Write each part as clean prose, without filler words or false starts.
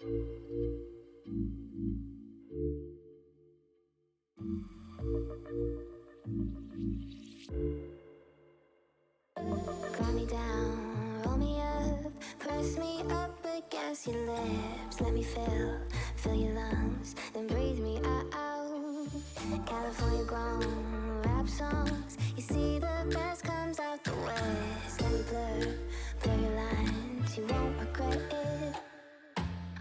Grind me down, roll me up, press me up against your lips. Let me fill your lungs, then breathe me out. California grown rap songs. You see the best comes out the west. Let me blur your lines. You won't regret it.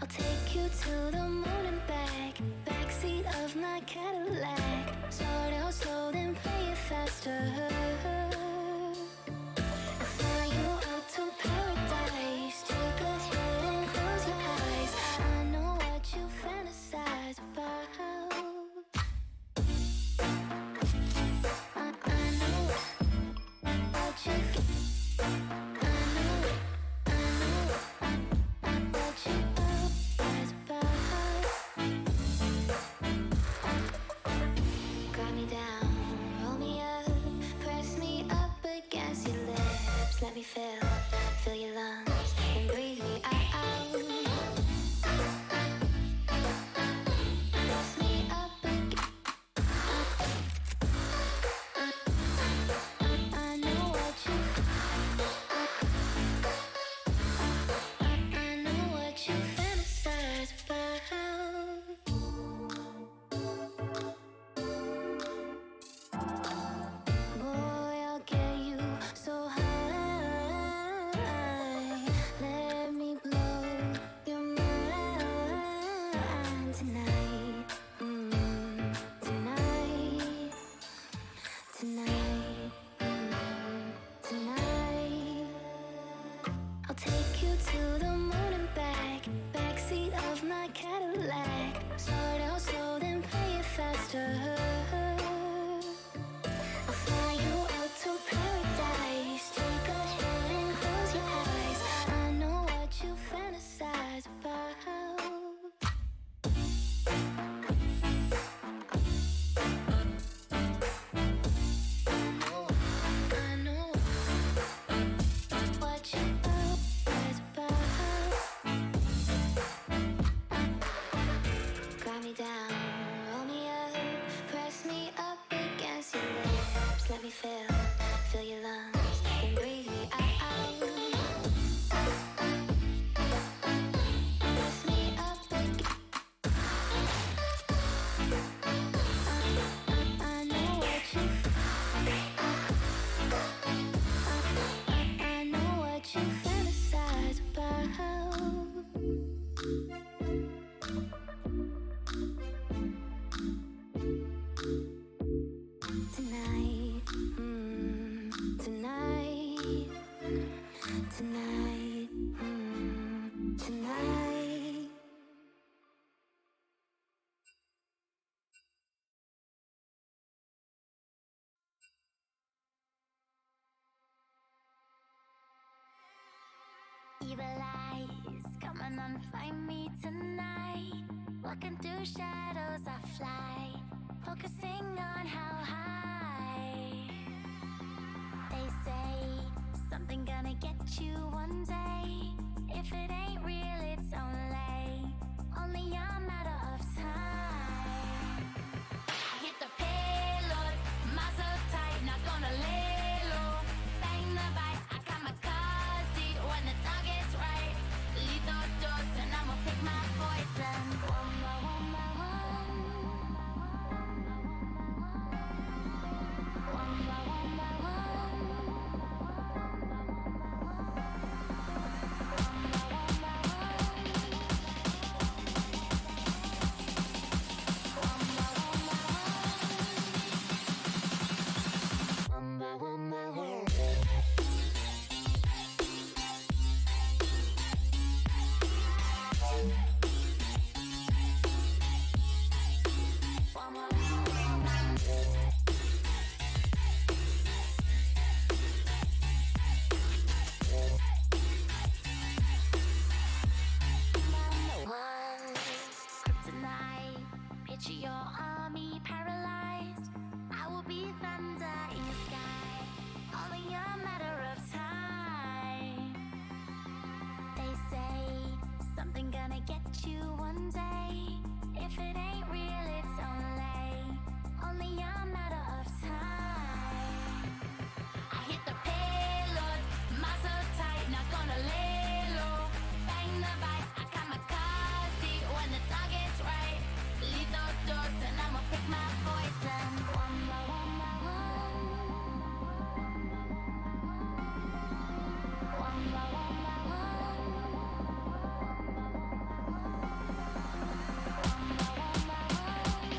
I'll take you to the moon and back. Backseat of my Cadillac. Start out slow, then play it faster. Let me fill your lungs and breathe me out. Press me up again. I know what you fantasize about. Boy, I'll get you so high. Let me fill your lungs and breathe me out. Press me up again. I know what you fantasize about. Tonight, tonight. Evil eyes, come on and find me tonight. Walking through shadows I fly, focusing on how high. They say something gonna get you one day. If it ain't real, it's only a matter of time. I hit the payload, muzzle tight, not gonna lay low. Bang the bite, I kamikaze when the target's right. Lethal dose and I'ma pick my poison. One by one by one. One by one by one. something gonna get you one day. If it ain't real, it's only a matter of time. I hit the payload, muscle tight, not gonna lay low. Bang the vibe, I kamikaze when the target's right. Lethal dose, and I'ma pick my poison. One by one by one. One by one by one. One by one by one.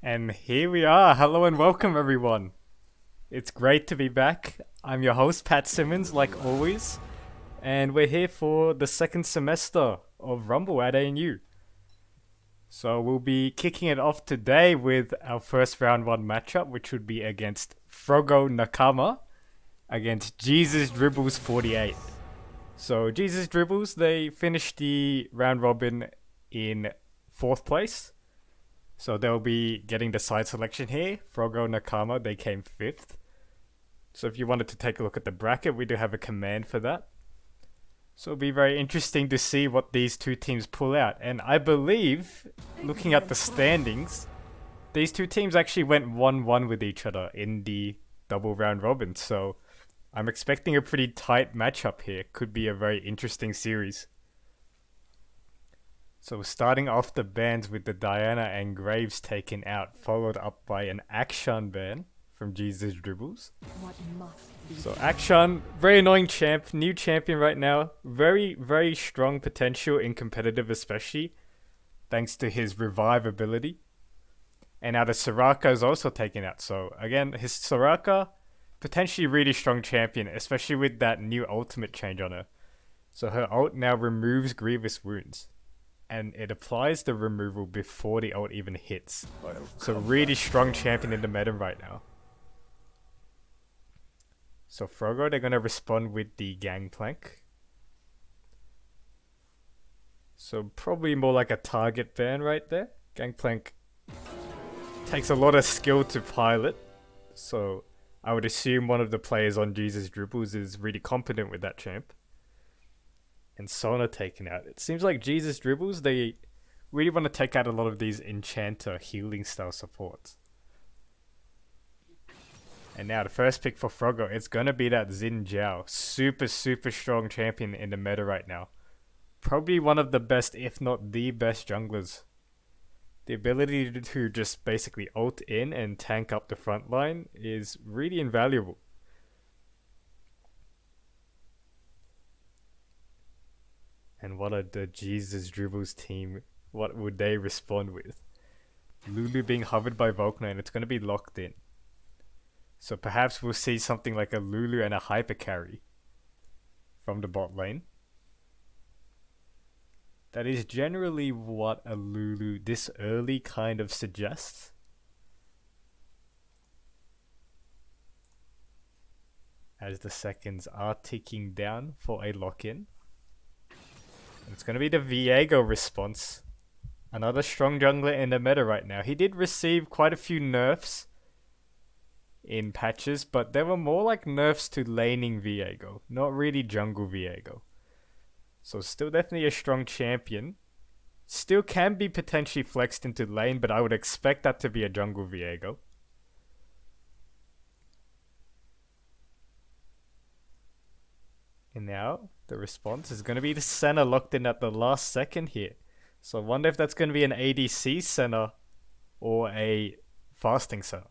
And here we are. Hello and welcome, everyone. It's great to be back. I'm your host, Pat Simmons, like always. And we're here for the second semester of Rumble at ANU. So we'll be kicking it off today with our first round 1 matchup, which would be against Froggo Nakama against Jesusdribbles 48. So Jesusdribbles, they finished the round robin in 4th place. So they'll be getting the side selection here. Froggo Nakama, they came 5th. So if you wanted to take a look at the bracket, we do have a command for that. So it'll be very interesting to see what these two teams pull out. And I believe, looking at the standings, these two teams actually went 1-1 with each other in the double round robin. So I'm expecting a pretty tight matchup here. Could be a very interesting series. So starting off the bans with the Diana and Graves taken out, followed up by an Akshan ban from Jesusdribbles. So Akshan, very annoying champ, new champion right now. Very, very strong potential in competitive especially, thanks to his revive ability. And now the Soraka is also taken out. So again, his Soraka, potentially really strong champion, especially with that new ultimate change on her. So her ult now removes grievous wounds. And it applies the removal before the ult even hits. So really strong champion in the meta right now. So Froggo, they're going to respond with the Gangplank. So probably more like a target ban right there. Gangplank takes a lot of skill to pilot. So I would assume one of the players on Jesusdribbles is really competent with that champ. And Sona taken out. It seems like Jesusdribbles, they really want to take out a lot of these enchanter healing style supports. And now the first pick for Froggo, it's going to be that Xin Zhao. Super, super strong champion in the meta right now. Probably one of the best, if not the best junglers. The ability to just basically ult in and tank up the front line is really invaluable. And what are the Jesusdribbles team? What would they respond with? Lulu being hovered by Volkner, and it's going to be locked in. So perhaps we'll see something like a Lulu and a hyper carry from the bot lane. That is generally what a Lulu this early kind of suggests. As the seconds are ticking down for a lock-in. It's going to be the Viego response. Another strong jungler in the meta right now. He did receive quite a few nerfs in patches, but they were more like nerfs to laning Viego, not really jungle Viego. So still definitely a strong champion. Still can be potentially flexed into lane, but I would expect that to be a jungle Viego. And now, the response is going to be the Senna locked in at the last second here. So I wonder if that's going to be an ADC Senna or a fasting Senna.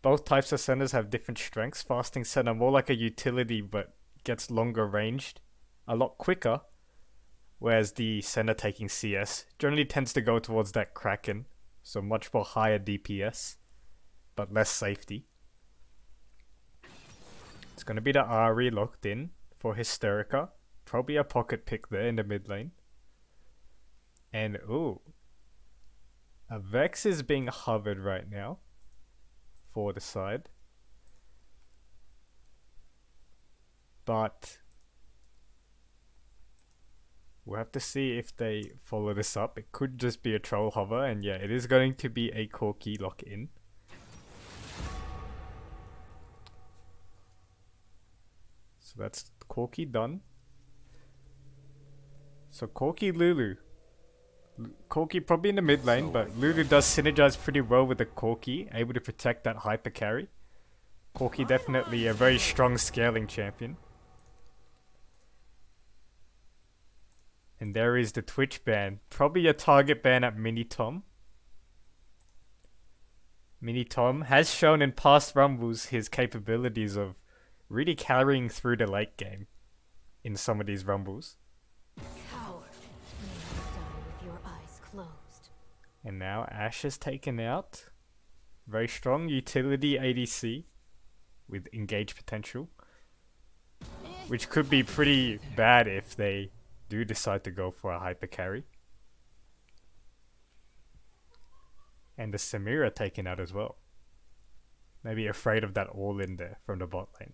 Both types of Sennas have different strengths. Fasting Senna more like a utility but gets longer ranged, a lot quicker. Whereas the Senna taking CS generally tends to go towards that Kraken. So much more higher DPS, but less safety. It's going to be the Ahri locked in for Hysterica. Probably a pocket pick there in the mid lane. And ooh, a Vex is being hovered right now for the side. But we'll have to see if they follow this up. It could just be a troll hover, and yeah, it is going to be a Corki lock in. So that's Corki done. So Corki Lulu. Corki probably in the mid lane, but Lulu does synergize pretty well with the Corki, able to protect that hyper carry. Corki definitely a very strong scaling champion. And there is the Twitch ban. Probably a target ban at Mini Tom. Mini Tom has shown in past rumbles his capabilities of really carrying through the late game in some of these rumbles. Coward, you may die with your eyes closed. And now Ashe is taken out. Very strong utility ADC with engage potential, which could be pretty bad if they do decide to go for a hyper carry. And the Samira taken out as well. Maybe afraid of that all in there from the bot lane.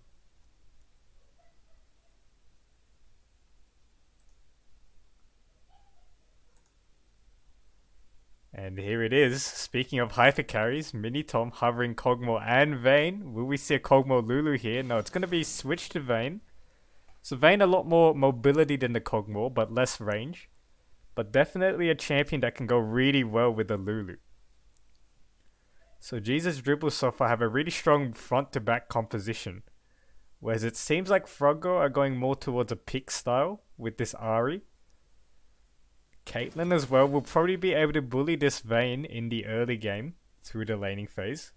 And here it is. Speaking of hyper carries, Mini Tom hovering Kog'Maw and Vayne. Will we see a Kog'Maw Lulu here? No, it's going to be switched to Vayne. So Vayne a lot more mobility than the Kog'Maw, but less range. But definitely a champion that can go really well with the Lulu. So Jesusdribbles so far have a really strong front to back composition. Whereas it seems like Froggo are going more towards a pick style with this Ahri. Caitlyn as well will probably be able to bully this Vayne in the early game through the laning phase.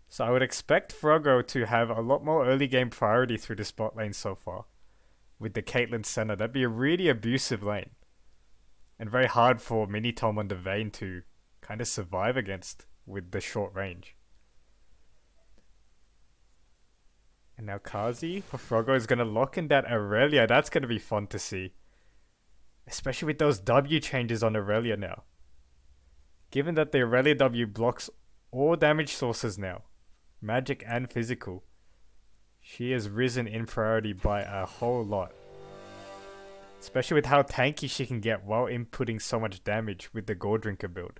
So I would expect Froggo to have a lot more early game priority through the spot lane so far. With the Caitlyn center, that'd be a really abusive lane. And very hard for Mini Tom on the Vayne to kind of survive against with the short range. And now Kazi for Froggo is going to lock in that Aurelia. That's going to be fun to see. Especially with those W changes on Aurelia now. Given that the Aurelia W blocks all damage sources now, magic and physical, she has risen in priority by a whole lot. Especially with how tanky she can get while inputting so much damage with the Gore Drinker build.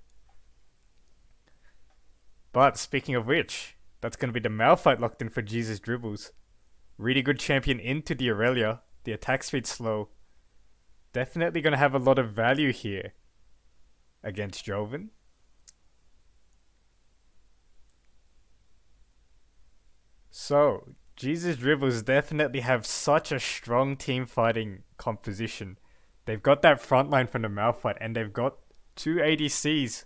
But speaking of which, that's going to be the Malphite locked in for Jesusdribbles. Really good champion into the Aurelia. The attack speed slow. Definitely going to have a lot of value here against Joven. So, Jesusdribbles definitely have such a strong team fighting composition. They've got that front line from the Malphite, and they've got two ADCs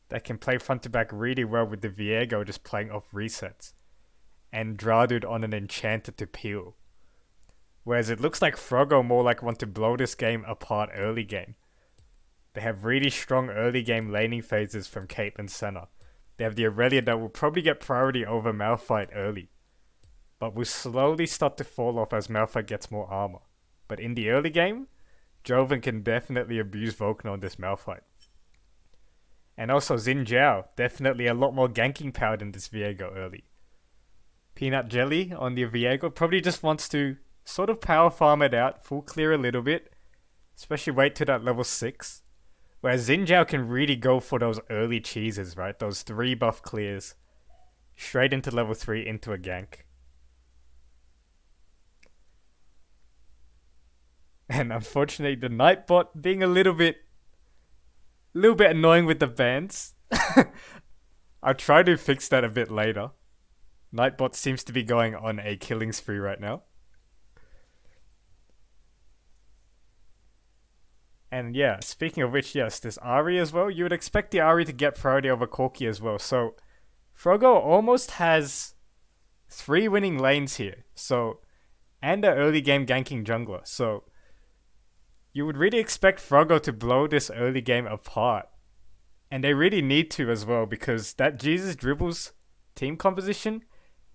that can play front to back really well with the Viego just playing off resets. And Dradude on an Enchanter to peel. Whereas it looks like Froggo more like want to blow this game apart early game. They have really strong early game laning phases from Caitlyn center. They have the Aurelia that will probably get priority over Malphite early. But will slowly start to fall off as Malphite gets more armor. But in the early game, Joven can definitely abuse Vulcan on this Malphite. And also Xin Zhao, definitely a lot more ganking power than this Viego early. Peanut Jelly on the Viego probably just wants to sort of power farm it out, full clear a little bit, especially wait to that level 6. Whereas Xin Zhao can really go for those early cheeses, right? Those 3 buff clears. Straight into level 3 into a gank. And unfortunately the Nightbot being a little bit annoying with the bans. I'll try to fix that a bit later. Nightbot seems to be going on a killing spree right now. And yeah, speaking of which, yes, this Ahri as well. You would expect the Ahri to get priority over Corki as well. So, Froggo almost has 3 winning lanes here. So, and an early game ganking jungler. So, you would really expect Froggo to blow this early game apart. And they really need to as well, because that Jesusdribbles team composition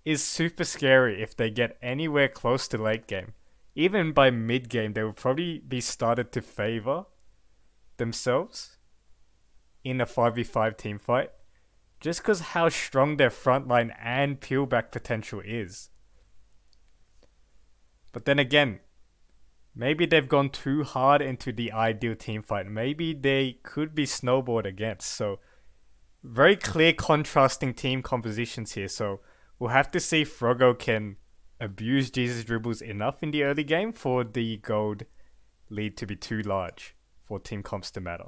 is super scary if they get anywhere close to late game. Even by mid game, they will probably be started to favor themselves in a 5v5 team fight. Just because how strong their frontline and peel back potential is. But then again, maybe they've gone too hard into the ideal team fight. Maybe they could be snowballed against. So, very clear contrasting team compositions here. So, we'll have to see if Froggo can abuse Jesusdribbles enough in the early game for the gold lead to be too large for team comps to matter.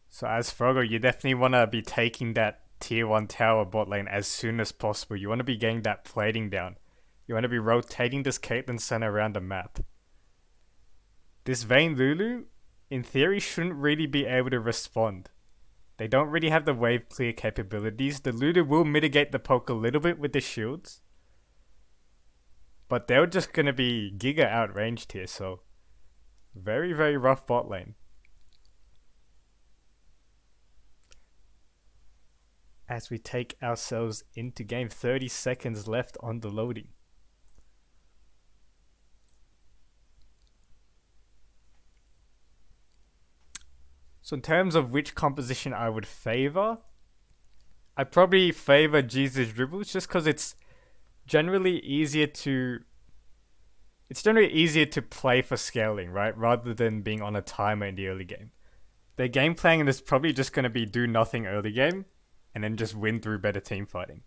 So as Froggo, you definitely want to be taking that tier 1 tower bot lane as soon as possible. You want to be getting that plating down. You want to be rotating this Caitlyn center around the map. This Vayne Lulu, in theory, shouldn't really be able to respond. They don't really have the wave clear capabilities. The Lulu will mitigate the poke a little bit with the shields. But they're just gonna be giga outranged here, so very, very rough bot lane. As we take ourselves into game, 30 seconds left on the loading. So in terms of which composition I would favor, I probably favor Jesusdribbles just because it's generally easier to play for scaling, right? Rather than being on a timer in the early game. Their game plan is probably just going to be do nothing early game and then just win through better team fighting.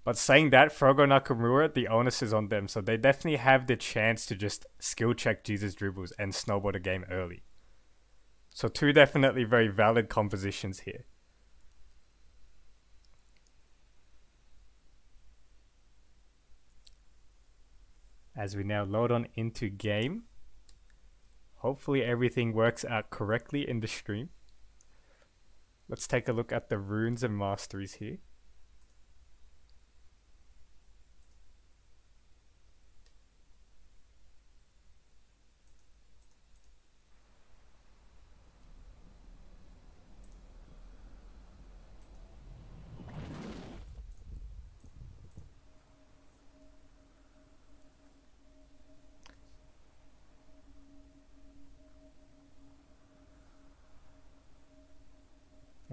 But saying that, Froggo Nakamura, the onus is on them, so they definitely have the chance to just skill check Jesusdribbles and snowball the game early. So two definitely very valid compositions here. As we now load on into game. Hopefully everything works out correctly in the stream. Let's take a look at the runes and masteries here.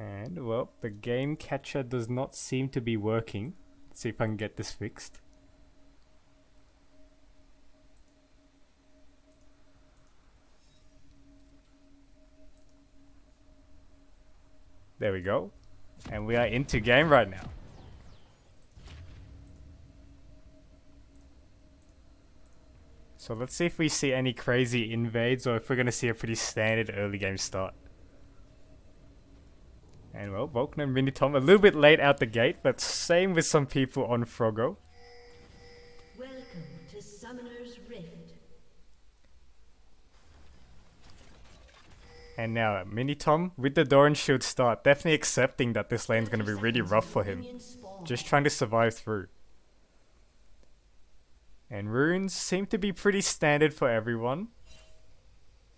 And, well, the game catcher does not seem to be working. Let's see if I can get this fixed. There we go. And we are into game right now. So let's see if we see any crazy invades or if we're going to see a pretty standard early game start. And well, Vulcan and Minitom a little bit late out the gate, but same with some people on Froggo. Welcome to Summoner's Rift. And now Minitom with the Doran Shield start, definitely accepting that this lane's going to be really rough for him. Just trying to survive through. And runes seem to be pretty standard for everyone.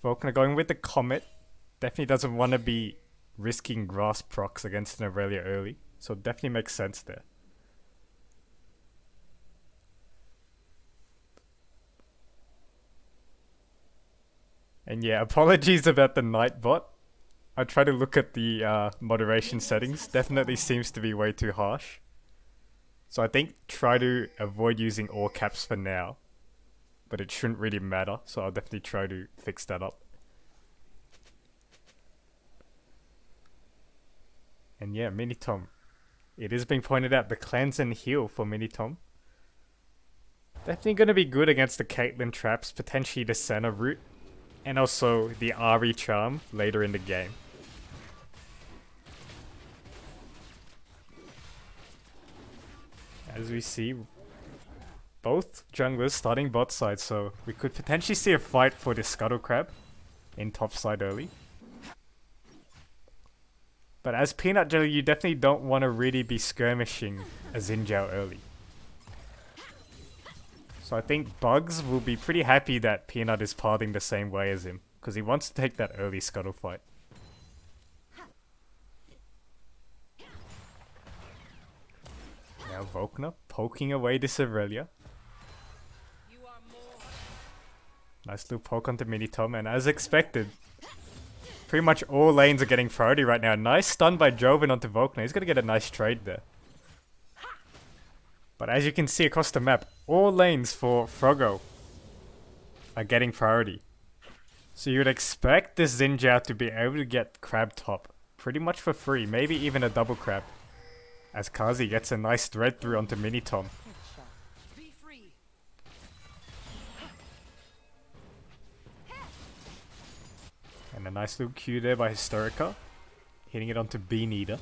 Vulcan going with the Comet. Definitely doesn't want to be risking grass procs against an Aurelia early, so definitely makes sense there. And yeah, apologies about the Nightbot. I try to look at the moderation settings, definitely seems to be way too harsh. So I think try to avoid using all caps for now, but it shouldn't really matter, so I'll definitely try to fix that up. And yeah, Minitom. It is being pointed out, the cleanse and heal for Minitom. Definitely going to be good against the Caitlyn traps, potentially the Senna route, and also the Ari charm later in the game. As we see, both junglers starting bot side, so we could potentially see a fight for the Scuttle Crab in top side early. But as Peanut Jelly, you definitely don't want to really be skirmishing a Xin Zhao early. So I think Bugs will be pretty happy that Peanut is pathing the same way as him, because he wants to take that early Scuttle fight. Now Volkner poking away this Aurelia. Nice little poke onto Minitom, and as expected, pretty much all lanes are getting priority right now. Nice stun by Joven onto Volkner. He's going to get a nice trade there. But as you can see across the map, all lanes for Froggo are getting priority. So you would expect this Xin Zhao to be able to get crab top pretty much for free, maybe even a double crab. As Kazi gets a nice thread through onto Minitom. And a nice little Q there by Historica, hitting it onto Bean Eater.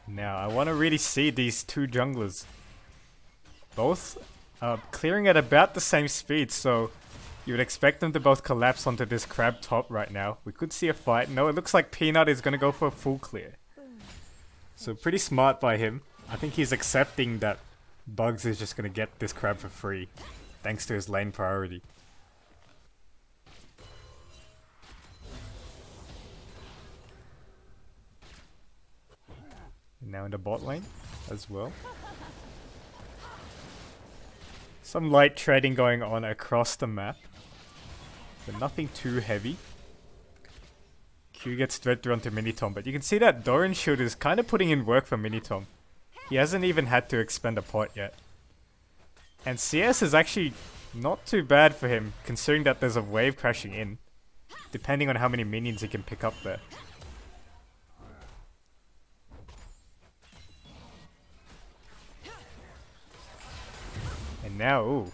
Now, I want to really see these two junglers. Both clearing at about the same speed, so You would expect them to both collapse onto this crab top right now. We could see a fight. No, it looks like Peanut is going to go for a full clear. So pretty smart by him. I think he's accepting that Bugs is just going to get this crab for free, thanks to his lane priority. And now in the bot lane as well. Some light trading going on across the map, but nothing too heavy. Q gets thread through onto Minitom, but you can see that Doran Shield is kind of putting in work for Minitom. He hasn't even had to expend a pot yet. And CS is actually not too bad for him, considering that there's a wave crashing in, depending on how many minions he can pick up there. And now, ooh,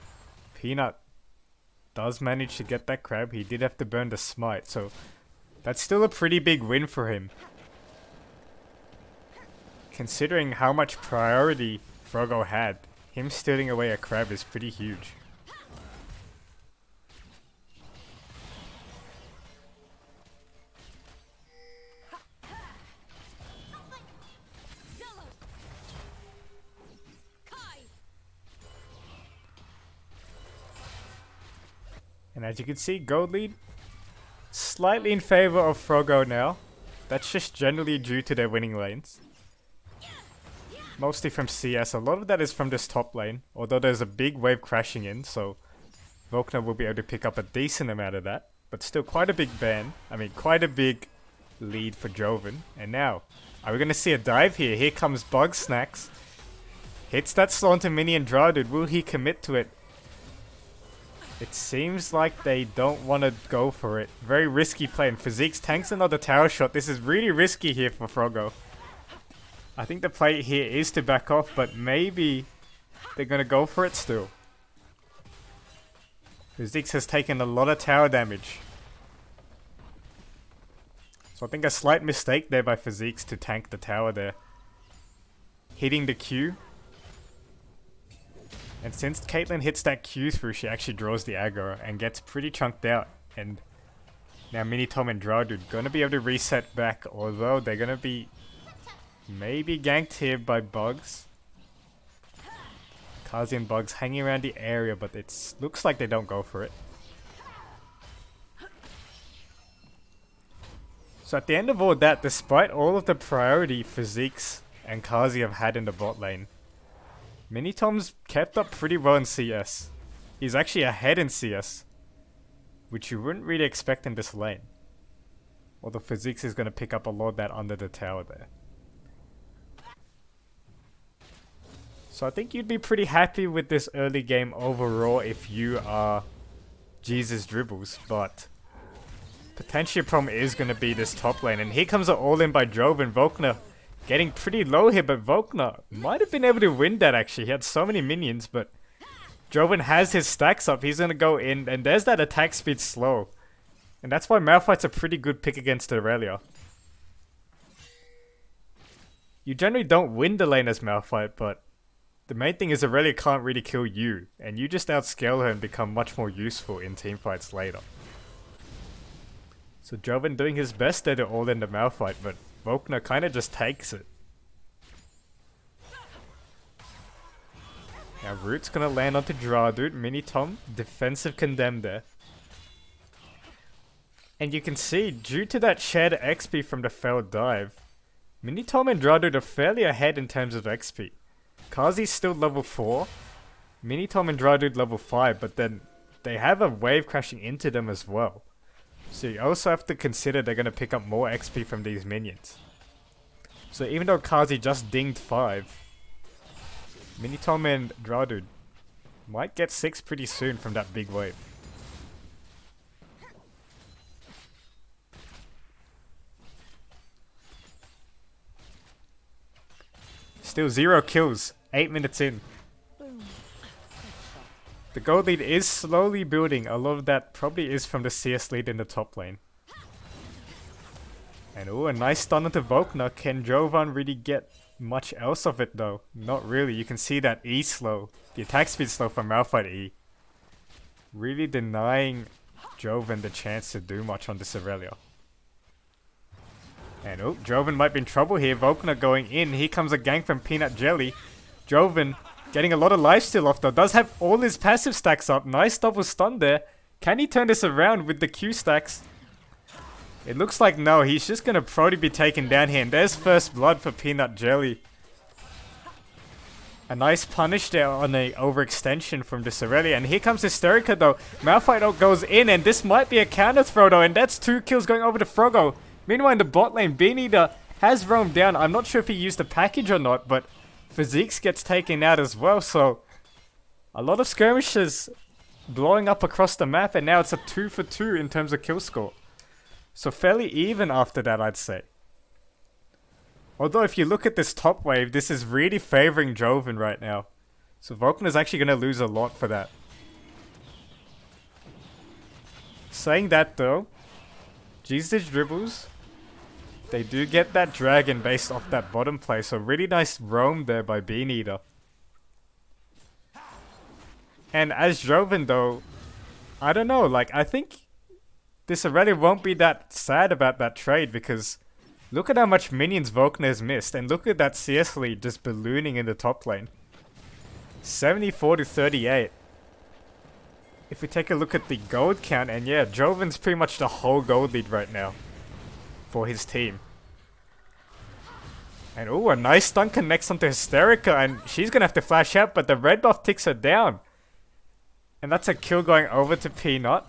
Peanut does manage to get that crab. He did have to burn the smite, so that's still a pretty big win for him. Considering how much priority Froggo had, him stealing away a crab is pretty huge. And as you can see, gold lead slightly in favor of Froggo now. That's just generally due to their winning lanes. Mostly from CS. A lot of that is from this top lane, although there's a big wave crashing in, so Volkner will be able to pick up a decent amount of that. But still quite a big ban. I mean, quite a big lead for Joven. And now, are we going to see a dive here? Here comes Bug Snacks. Hits that Slaunter minion Draudud. Will he commit to it? It seems like they don't want to go for it. Very risky play, and Physiques tanks another tower shot. This is really risky here for Froggo. I think the play here is to back off, but maybe they're going to go for it still. Physiques has taken a lot of tower damage. So I think a slight mistake there by Physiques to tank the tower there. Hitting the Q. And since Caitlyn hits that Q through, she actually draws the aggro and gets pretty chunked out. And now Minitom and Draudud gonna be able to reset back, although they're gonna be maybe ganked here by Bugs. Kazi and Bugs hanging around the area, but it looks like they don't go for it. So at the end of all that, despite all of the priority Physiques and Kazi have had in the bot lane, Minitom's kept up pretty well in CS. He's actually ahead in CS, which you wouldn't really expect in this lane. Although Physiques is going to pick up a lot of that under the tower there. So I think you'd be pretty happy with this early game overall if you are Jesusdribbles, but potentially a problem is going to be this top lane. And here comes an all-in by Joven. Volkner getting pretty low here, but Volkner might have been able to win that actually. He had so many minions, but Joven has his stacks up. He's going to go in, and there's that attack speed slow. And that's why Malphite's a pretty good pick against Aurelia. You generally don't win the lane as Malphite, but the main thing is Aurelia can't really kill you, and you just outscale her and become much more useful in teamfights later. So Joven doing his best there to all in the Malphite, but Volkner kind of just takes it. Now Root's gonna land onto Draudud. Minitom, defensive condemn there. And you can see, due to that shared XP from the failed dive, Minitom and Draudud are fairly ahead in terms of XP. Kazi's still level 4, Minitom and Draudud level 5, but then they have a wave crashing into them as well. So you also have to consider they're going to pick up more XP from these minions. So even though Kazi just dinged 5, Minitom and Draudud might get 6 pretty soon from that big wave. Still 0 kills, 8 minutes in. The gold lead is slowly building. A lot of that probably is from the CS lead in the top lane. And ooh, a nice stun onto Volkner. Can Jovan really get much else of it though? Not really. You can see that E slow. The attack speed slow from Malphite E. Really denying Joven the chance to do much on this Aurelia. And oh, Joven might be in trouble here. Volkner going in. Here comes a gank from Peanut Jelly. Joven getting a lot of lifesteal off though. Does have all his passive stacks up. Nice double stun there. Can he turn this around with the Q stacks? It looks like no. He's just going to probably be taken down here. And there's first blood for Peanut Jelly. A nice punish there on a overextension from this Aurelia. And here comes Hysterica though. Malphite goes in and this might be a counter throw though. And that's 2 kills going over to Froggo. Meanwhile in the bot lane, Beaneater has roamed down. I'm not sure if he used the package or not, but Physiques gets taken out as well. So a lot of skirmishes blowing up across the map. And now it's a 2 for 2 in terms of kill score. So fairly even after that, I'd say. Although if you look at this top wave, this is really favoring Joven right now. So Volkner is actually going to lose a lot for that. Saying that though, Jesusdribbles, they do get that dragon based off that bottom play. So really nice roam there by Beaneater. And as Joven though, I don't know, like I think this Aurelia won't be that sad about that trade because look at how much minions Volkner has missed, and look at that CS lead just ballooning in the top lane. 74 to 38. If we take a look at the gold count, and yeah, Joven's pretty much the whole gold lead right now for his team. And oh, a nice stun connects onto Hysterica, and she's gonna have to flash out, but the red buff ticks her down. And that's a kill going over to Peanut.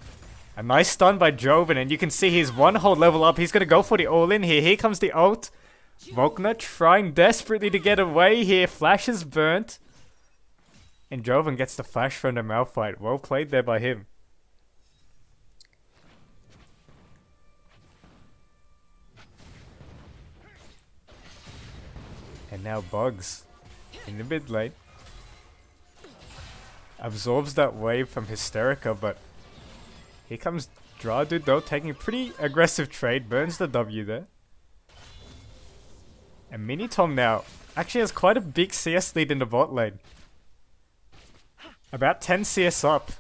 A nice stun by Joven, and you can see he's one whole level up. He's going to go for the all-in here. Here comes the ult. Volkner trying desperately to get away here. Flash is burnt. And Joven gets the flash from the Malphite. Well played there by him. And now Bugs in the mid lane. Absorbs that wave from Hysterica, but here comes Dradude though, taking a pretty aggressive trade. Burns the W there. And Minitom now actually has quite a big CS lead in the bot lane. About 10 CS up.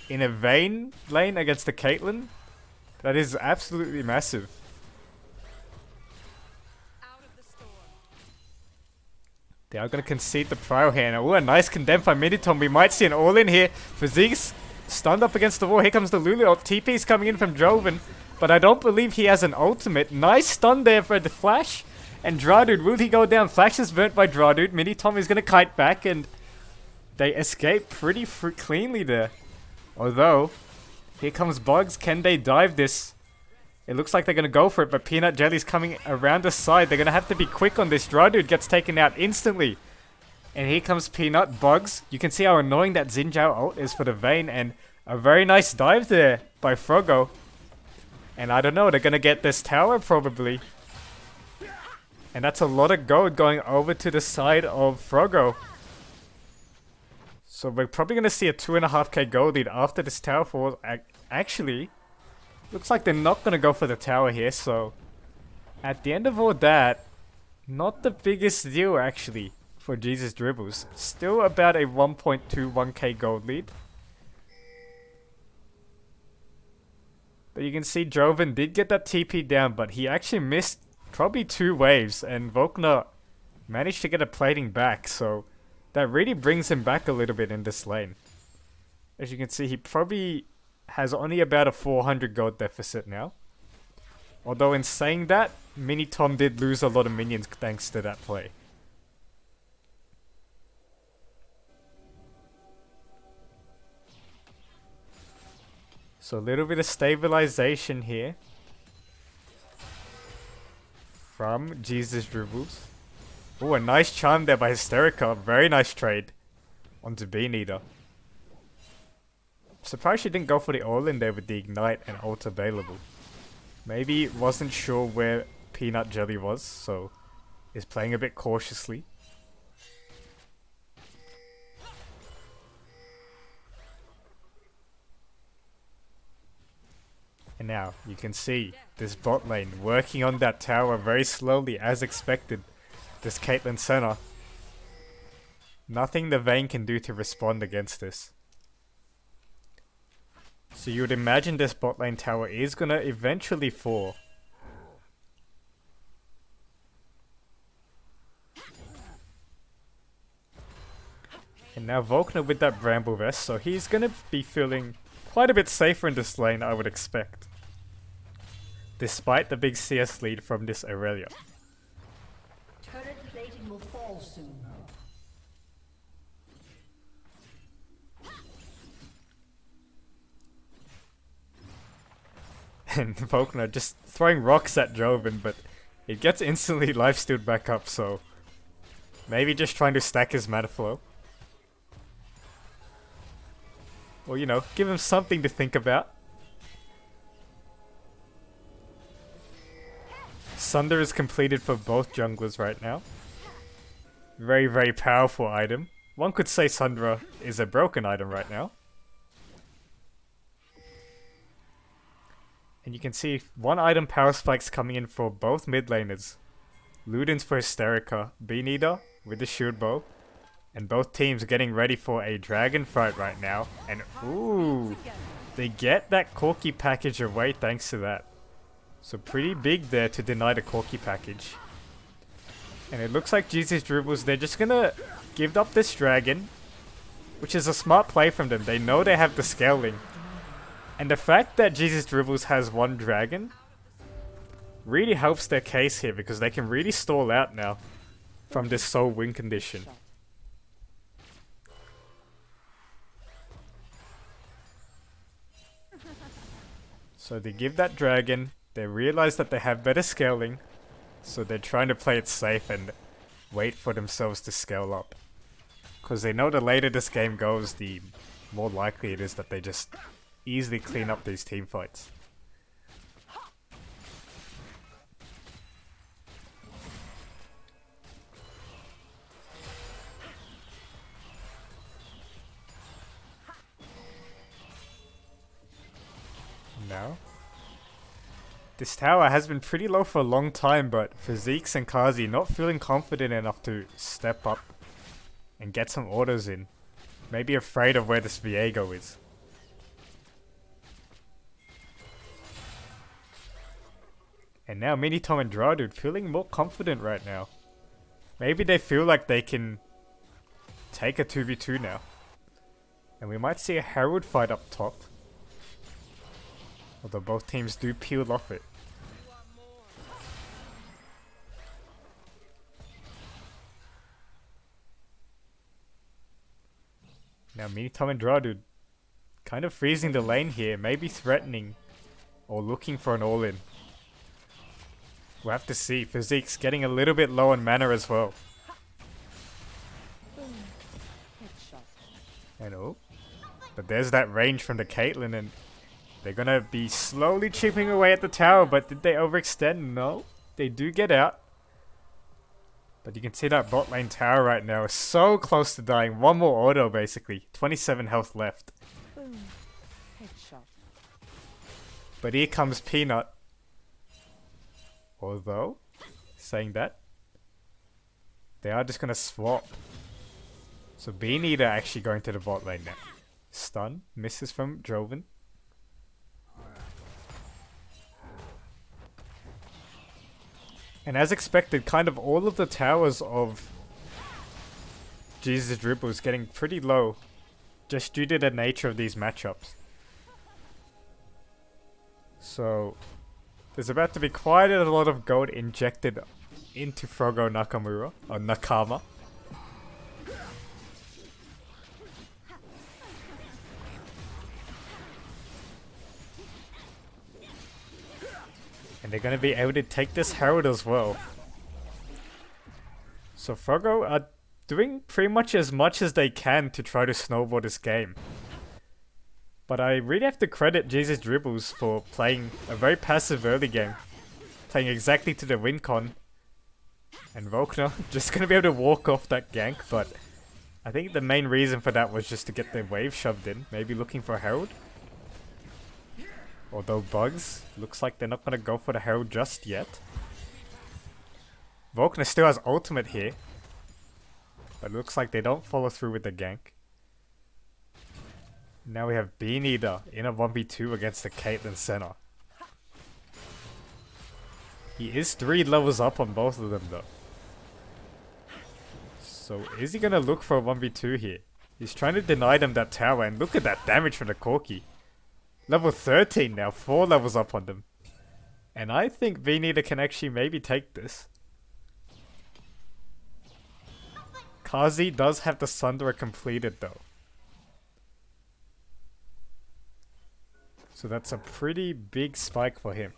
In a Vayne lane against the Caitlyn. That is absolutely massive. They are going to concede the prio here. Oh, a nice condemn by Minitom. We might see an all-in here. Physiques stunned up against the wall. Here comes the Lulu ult. TP's coming in from Joven, but I don't believe he has an ultimate. Nice stun there for the flash. And Dradude, will he go down? Flash is burnt by Dradude. Minitom is going to kite back, and they escape pretty cleanly there. Although, here comes Bugs. Can they dive this? It looks like they're going to go for it, but Peanut Jelly's coming around the side. They're going to have to be quick on this. Dradude gets taken out instantly. And here comes Peanut. Bugs. You can see how annoying that Xin Zhao ult is for the Vayne. And a very nice dive there by Froggo. And I don't know, they're going to get this tower probably. And that's a lot of gold going over to the side of Froggo. So we're probably going to see a 2.5k gold lead after this tower falls. Actually, looks like they're not going to go for the tower here. So at the end of all that, not the biggest deal actually for Jesusdribbles. Still about a 1.21k gold lead. But you can see Joven did get that TP down, but he actually missed probably 2 waves, and Volkner managed to get a plating back, so that really brings him back a little bit in this lane. As you can see, he probably has only about a 400 gold deficit now. Although in saying that, Minitom did lose a lot of minions thanks to that play. So a little bit of stabilization here from Jesusdribbles. Oh, a nice charm there by Hysterica. Very nice trade onto Beaneater. Surprised she didn't go for the all-in there with the Ignite and ult available. Maybe wasn't sure where Peanut Jelly was, so is playing a bit cautiously. And now you can see this bot lane working on that tower very slowly as expected. This Caitlyn Senna. Nothing the Vayne can do to respond against this. So you would imagine this bot lane tower is gonna eventually fall. And now Volkner with that Bramble Vest, so he's gonna be feeling quite a bit safer in this lane, I would expect. Despite the big CS lead from this Aurelia. Turret plating will fall soon. And Volkner just throwing rocks at Joven, but it gets instantly lifestealed back up, so maybe just trying to stack his mana flow. Or, you know, give him something to think about. Sunder is completed for both junglers right now. Very, very powerful item. One could say Sundra is a broken item right now. And you can see one item power spikes coming in for both mid laners. Ludens for Hysterica, Bean Eater with the shield bow. And both teams getting ready for a dragon fight right now. And ooh, they get that Corki package away thanks to that. So pretty big there to deny the Corki package. And it looks like Jesusdribbles, they're just gonna give up this dragon. Which is a smart play from them. They know they have the scaling. And the fact that Jesusdribbles has one dragon really helps their case here because they can really stall out now from this soul win condition. So they give that dragon, they realize that they have better scaling, so they're trying to play it safe and wait for themselves to scale up. Because they know the later this game goes, the more likely it is that they just easily clean up these team fights. Now, this tower has been pretty low for a long time, but Physiques and Kazi not feeling confident enough to step up and get some orders in. Maybe afraid of where this Viego is. And now Minitom and Dradude feeling more confident right now. Maybe they feel like they can take a 2v2 now. And we might see a Herald fight up top. Although both teams do peel off it. Now Minitom and Dradude kind of freezing the lane here, maybe threatening or looking for an all-in. We'll have to see. Physique's getting a little bit low on mana as well. And oh, but there's that range from the Caitlyn and they're gonna be slowly chipping away at the tower, but did they overextend? No. They do get out. But you can see that bot lane tower right now is so close to dying. One more auto basically. 27 health left. But here comes Peanut. Although, saying that, they are just gonna swap. So Bean Eater actually going to the bot lane now. Stun, misses from Joven. And as expected, kind of all of the towers of Jesusdribbles getting pretty low, just due to the nature of these matchups. So, there's about to be quite a lot of gold injected into Froggo Nakamura, or Nakama. And they're going to be able to take this Herald as well. So Froggo are doing pretty much as they can to try to snowball this game. But I really have to credit Jesusdribbles for playing a very passive early game. Playing exactly to the win con. And Volkner just going to be able to walk off that gank, but I think the main reason for that was just to get their wave shoved in. Maybe looking for a Herald. Although Bugs, looks like they're not going to go for the Herald just yet. Volkner still has ultimate here. But it looks like they don't follow through with the gank. Now we have Bean Eater in a 1v2 against the Caitlyn Senna. He is 3 levels up on both of them though. So is he gonna look for a 1v2 here? He's trying to deny them that tower, and look at that damage from the Corki. Level 13 now, 4 levels up on them. And I think Bean Eater can actually maybe take this. Kazi does have the Sundra completed though. So that's a pretty big spike for him.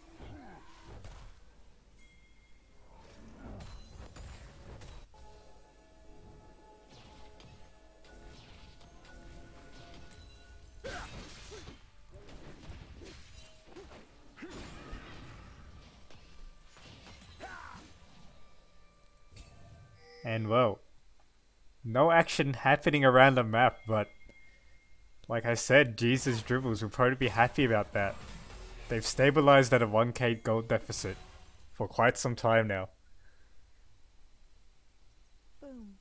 And well, no action happening around the map, but like I said, Jesusdribbles will probably be happy about that. They've stabilized at a 1k gold deficit for quite some time now. Boom.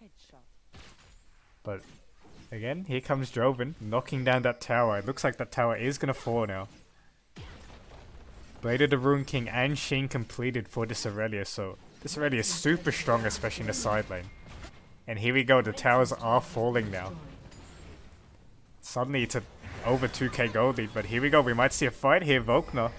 Headshot. But again, here comes Joven knocking down that tower. It looks like that tower is gonna fall now. Blade of the Rune King and Sheen completed for this Aurelia, so this Aurelia is super strong, especially in the side lane. And here we go, the towers are falling now. Suddenly it's a over 2k gold lead, but here we go, we might see a fight here. Vokna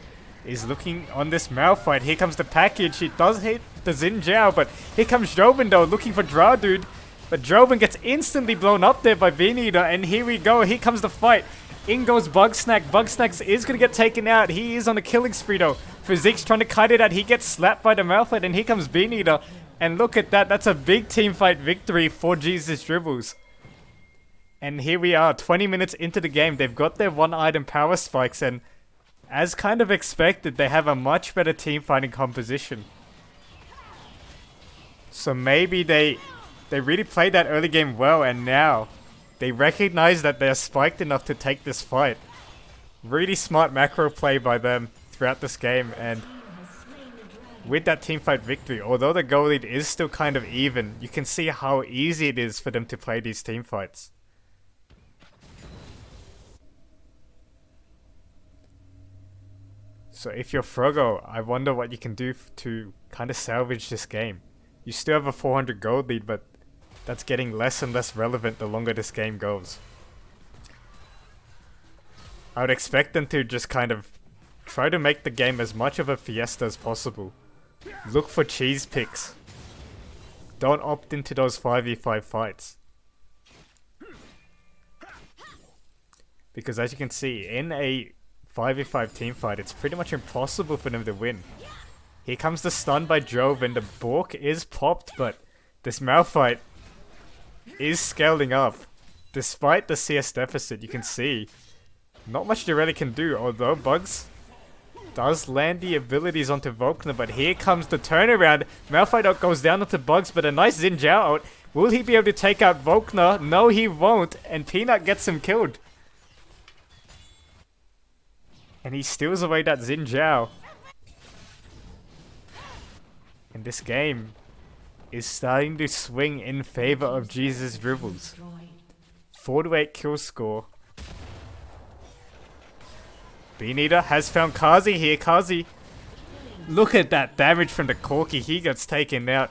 is looking on this Malphite. Here comes the package. He does hit the Xin Zhao, but here comes Joven though, looking for Dude. But Joven gets instantly blown up there by Bean Eater, and here we go, here comes the fight. In goes Bugsnax. Bugsnax is going to get taken out. He is on a killing spree though. Physic's trying to kite it out. He gets slapped by the Malphite, and here comes Bean Eater. And look at that, that's a big team fight victory for Jesusdribbles. And here we are, 20 minutes into the game. They've got their 1-item power spikes, and as kind of expected, they have a much better team fighting composition. So maybe they really played that early game well, and now they recognize that they're spiked enough to take this fight. Really smart macro play by them throughout this game, and with that teamfight victory, although the goal lead is still kind of even, you can see how easy it is for them to play these teamfights. So if you're Froggo, I wonder what you can do to kind of salvage this game. You still have a 400 gold lead, but that's getting less and less relevant the longer this game goes. I would expect them to just kind of try to make the game as much of a fiesta as possible. Look for cheese picks. Don't opt into those 5v5 fights. Because as you can see, in a 5v5 team fight, it's pretty much impossible for them to win. Here comes the stun by Joven. The Bork is popped, but this Malphite is scaling up. Despite the CS deficit, you can see not much they really can do, although Bugs does land the abilities onto Vokna, but here comes the turnaround. Malphite goes down onto Bugs, but a nice Xin Zhao out. Will he be able to take out Vokna? No, he won't, and Peanut gets him killed. And he steals away that Xin Zhao. And this game is starting to swing in favor of Jesusdribbles. 4-8 kill score. Bean Eater has found Kazi here. Kazi, look at that damage from the Corki. He gets taken out.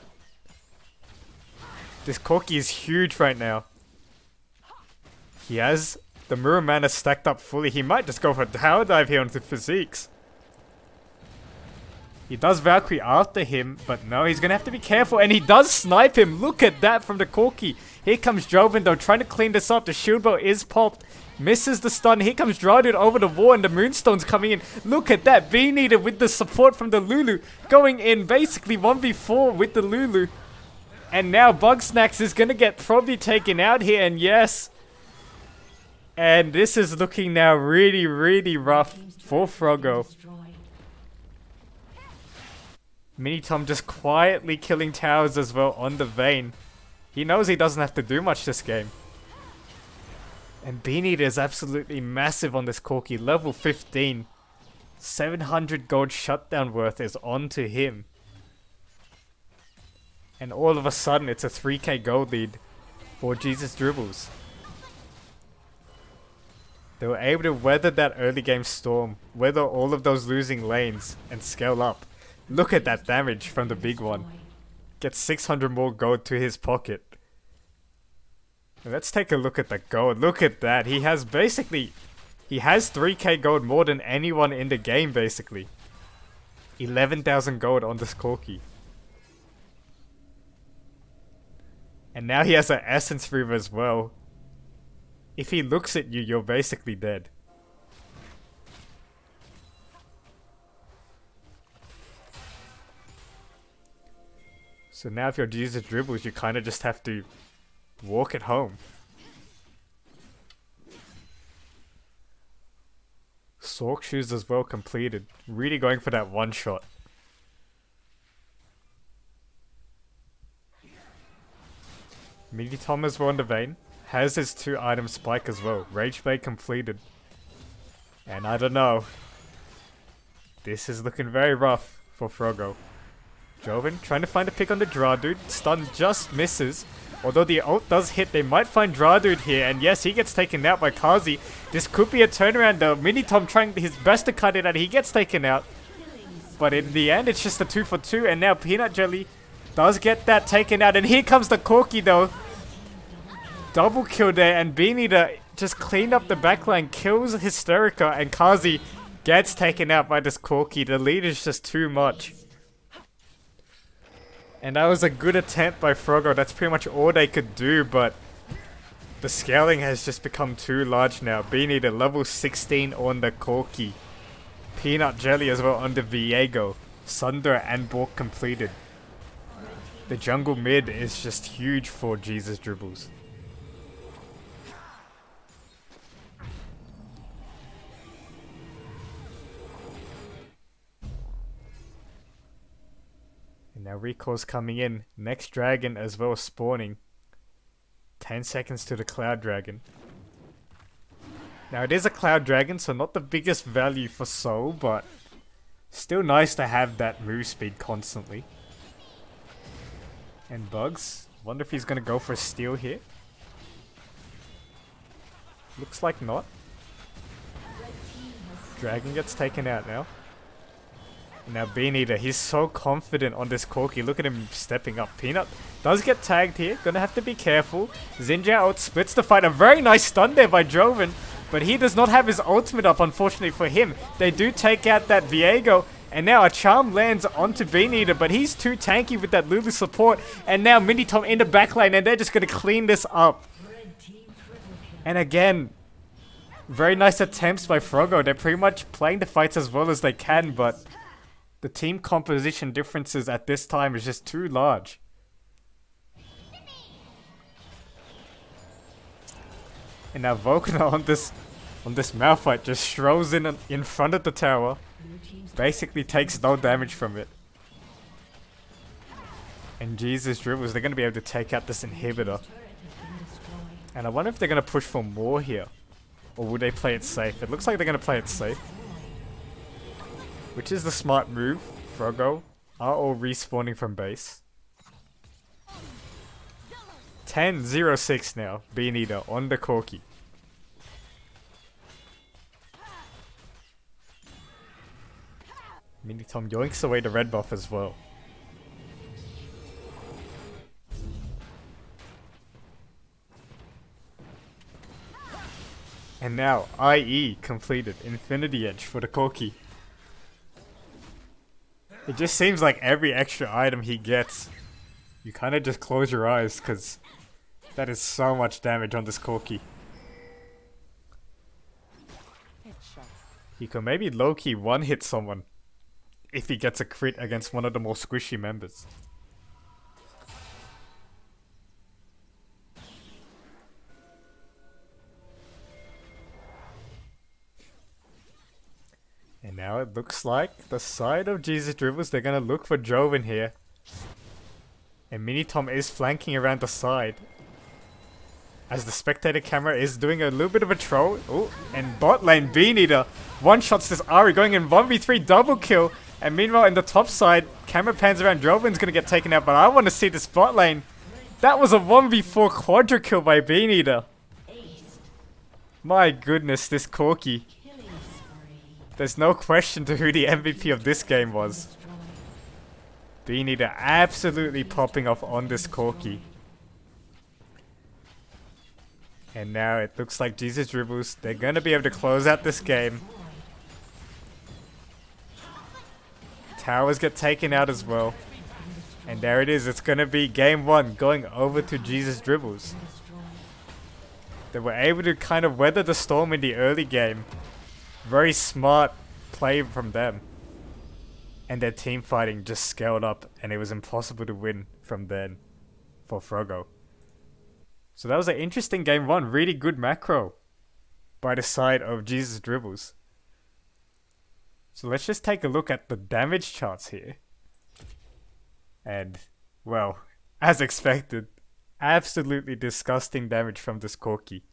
This Corki is huge right now. He has the Mirror Mana stacked up fully. He might just go for a tower dive here onto Physiques. He does Valkyrie after him, but no, he's going to have to be careful, and he does snipe him. Look at that from the Corki. Here comes Joven though, trying to clean this up. The shield bow is popped. Misses the stun. Here comes Dude over the wall, and the Moonstone's coming in. Look at that. Bean Eater with the support from the Lulu. Going in basically 1v4 with the Lulu. And now Bugsnax is going to get probably taken out here, and yes. And this is looking now really, really rough for Froggo. Minitom just quietly killing towers as well on the Vayne. He knows he doesn't have to do much this game. And Bean Eater is absolutely massive on this Corki. Level 15. 700 gold shutdown worth is on to him. And all of a sudden it's a 3k gold lead for Jesusdribbles. They were able to weather that early game storm, weather all of those losing lanes, and scale up. Look at that damage from the big one. Gets 600 more gold to his pocket. Let's take a look at the gold. Look at that. He has 3k gold more than anyone in the game basically. 11,000 gold on this Corki. And now he has an Essence Reaver as well. If he looks at you, you're basically dead. So now if you're Jesusdribbles, you kind of just have to walk it home. Sork shoes as well completed. Really going for that one shot. Mini Tom as well on the vein. Has his 2 item spike as well. Rage Blade completed. And I don't know. This is looking very rough for Froggo. Joven trying to find a pick on the Draw Dude. Stun just misses. Although the ult does hit, they might find Draw Dude here. And yes, he gets taken out by Kazi. This could be a turnaround though. Mini Tom trying his best to cut it out. He gets taken out. But in the end, it's just a 2 for 2. And now Peanut Jelly does get that taken out. And here comes the Corki though. Double kill there. And Beaneater just cleaned up the backline. Kills Hysterica. And Kazi gets taken out by this Corki. The lead is just too much. And that was a good attempt by Froggo. That's pretty much all they could do, but the scaling has just become too large now. Beaneater level 16 on the Corki. Peanut Jelly as well on the Viego. Sunder and Bork completed. The jungle mid is just huge for Jesusdribbles. And now Recall's coming in. Next dragon as well spawning. 10 seconds to the Cloud Dragon. Now it is a Cloud Dragon, so not the biggest value for Soul, but still nice to have that move speed constantly. And Bugs. Wonder if he's going to go for a steal here. Looks like not. Dragon gets taken out now. Now Beaneater, he's so confident on this Corki. Look at him stepping up. Peanut does get tagged here. Gonna have to be careful. Xinjia out splits the fight. A very nice stun there by Joven. But he does not have his ultimate up, unfortunately for him. They do take out that Viego. And now a charm lands onto Beaneater. But he's too tanky with that Lulu support. And now Mini Tom in the backline. And they're just gonna clean this up. And again, very nice attempts by Froggo. They're pretty much playing the fights as well as they can. But the team composition differences at this time is just too large. And now Volkner on this Malphite just strolls in front of the tower. Basically takes no damage from it. And Jesusdribbles, they're going to be able to take out this inhibitor. And I wonder if they're going to push for more here. Or will they play it safe? It looks like they're going to play it safe. Which is the smart move. Froggo are all respawning from base. 10-0-6 now. Beaneater on the Corki. Mini Tom yoinks away the red buff as well. And now IE completed. Infinity Edge for the Corki. It just seems like every extra item he gets, you kind of just close your eyes because that is so much damage on this Corki. He can maybe low-key one-hit someone if he gets a crit against one of the more squishy members. And now it looks like the side of Jesusdribbles, they're going to look for Joven here. And Mini Tom is flanking around the side. As the spectator camera is doing a little bit of a troll. Oh, and bot lane Beaneater one-shots this Ahri going in 1v3 double kill. And meanwhile in the top side, camera pans around, Joven's going to get taken out. But I want to see this bot lane. That was a 1v4 quadra kill by Beaneater. My goodness, this Corki. Killing spree. There's no question to who the MVP of this game was. Beaneater absolutely popping off on this Corki. And now it looks like Jesusdribbles, they're gonna be able to close out this game. Towers get taken out as well. And there it is, it's gonna be game 1 going over to Jesusdribbles. They were able to kind of weather the storm in the early game. Very smart play from them. And their team fighting just scaled up and it was impossible to win from then for Froggo. So that was an interesting game 1, really good macro by the side of Jesusdribbles. So let's just take a look at the damage charts here. And, well, as expected, absolutely disgusting damage from this Corki.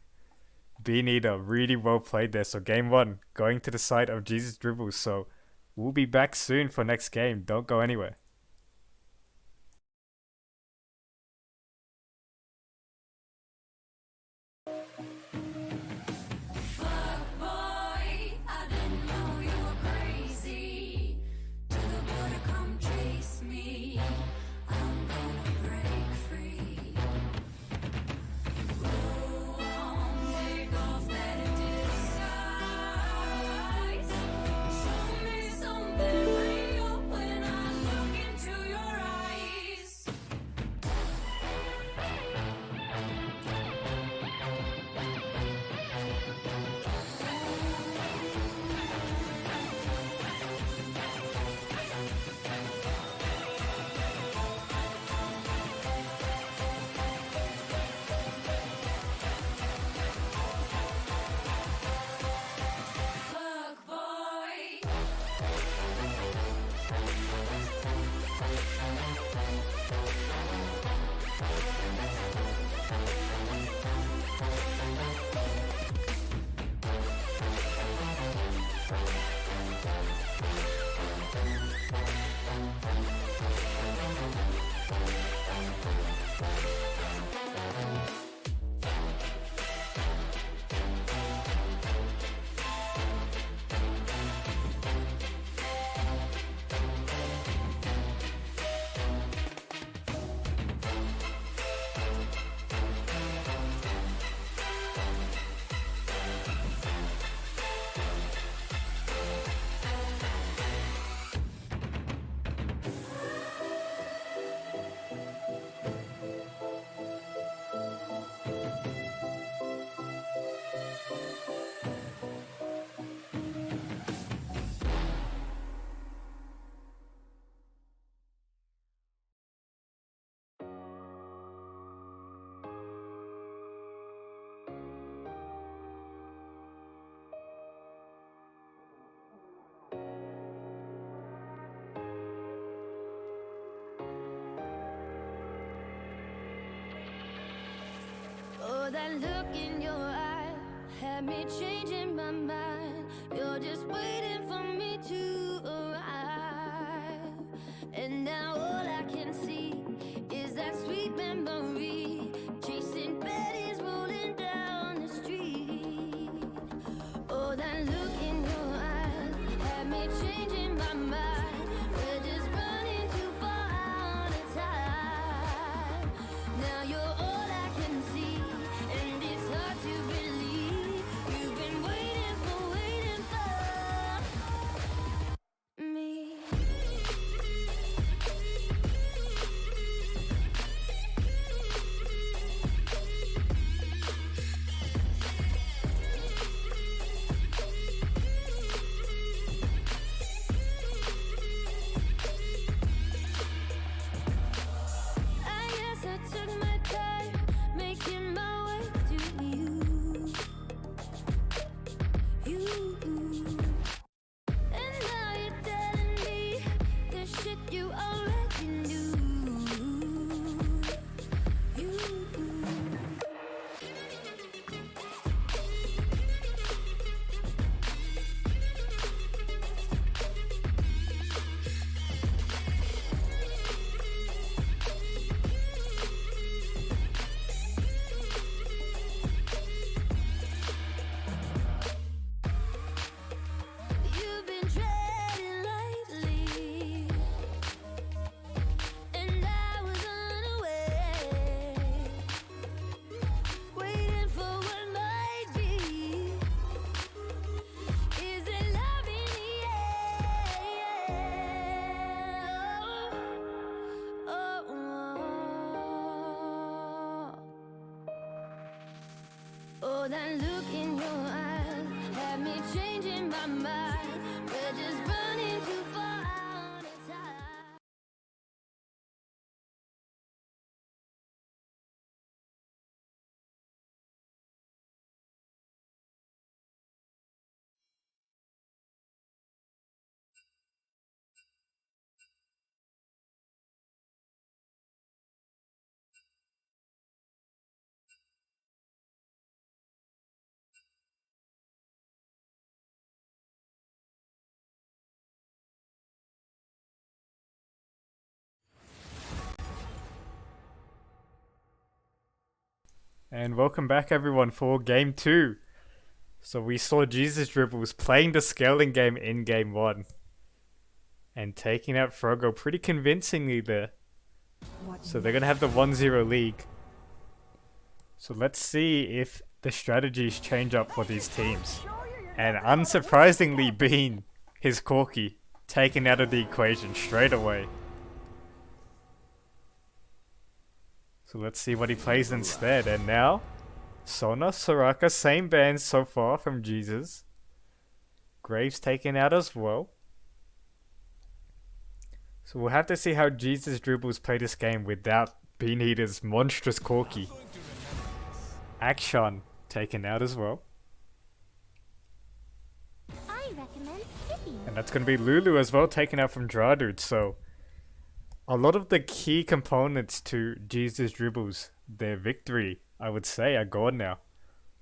Beaneater really well played there. So game 1 going to the side of Jesusdribbles. So we'll be back soon for next game. Don't go anywhere. Oh, that look in your eye had me changing my mind. You're just waiting for me to arrive. And now all I can see is that sweet memory, chasing Betty's rolling down the street. Oh, that look in your eye had me changing my mind. We're just running too far out of time. Now you're all I can see, and it's hard to believe you've been waiting for. Oh, that look in your eyes had me changing my mind. We're just running too far out of time. And welcome back everyone for game 2. So we saw Jesusdribbles playing the scaling game in game 1. And taking out Froggo pretty convincingly there. So they're going to have the 1-0 league. So let's see if the strategies change up for these teams. And unsurprisingly Bean, his Corky, taken out of the equation straight away. So let's see what he plays instead. And now, Sona, Soraka, same bands so far from Jesus. Graves taken out as well. So we'll have to see how Jesusdribbles play this game without Bean Eater's monstrous Corky. Akshan taken out as well. I recommend skipping. And that's going to be Lulu as well, taken out from Dradude. So a lot of the key components to Jesusdribbles, their victory, I would say, are gone now.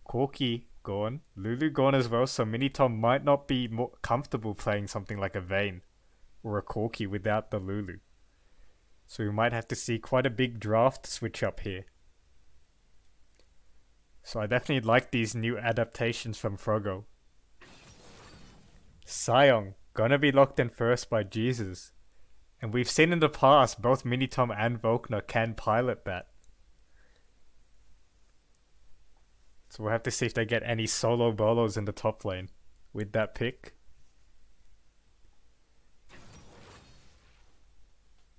Corky gone, Lulu gone as well, so Minitom might not be more comfortable playing something like a Vayne or a Corky without the Lulu. So we might have to see quite a big draft switch up here. So I definitely like these new adaptations from Froggo. Sayong, gonna be locked in first by Jesus. And we've seen in the past, both Minitom and Volkner can pilot that. So we'll have to see if they get any solo bolos in the top lane with that pick.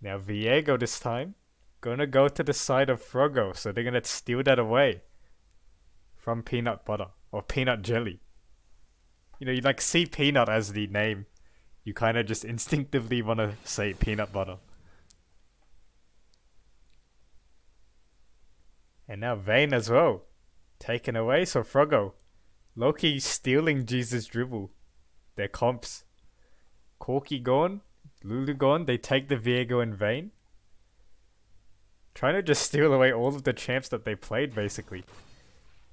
Now Viego this time, gonna go to the side of Froggo, so they're gonna steal that away from Peanut Butter, or Peanut Jelly. You know, you like see Peanut as the name. You kind of just instinctively want to say Peanut Butter. And now Vayne as well. Taken away, so Froggo. Loki stealing Jesusdribble. Their comps. Corky gone. Lulu gone. They take the Viego and Vayne. Trying to just steal away all of the champs that they played, basically.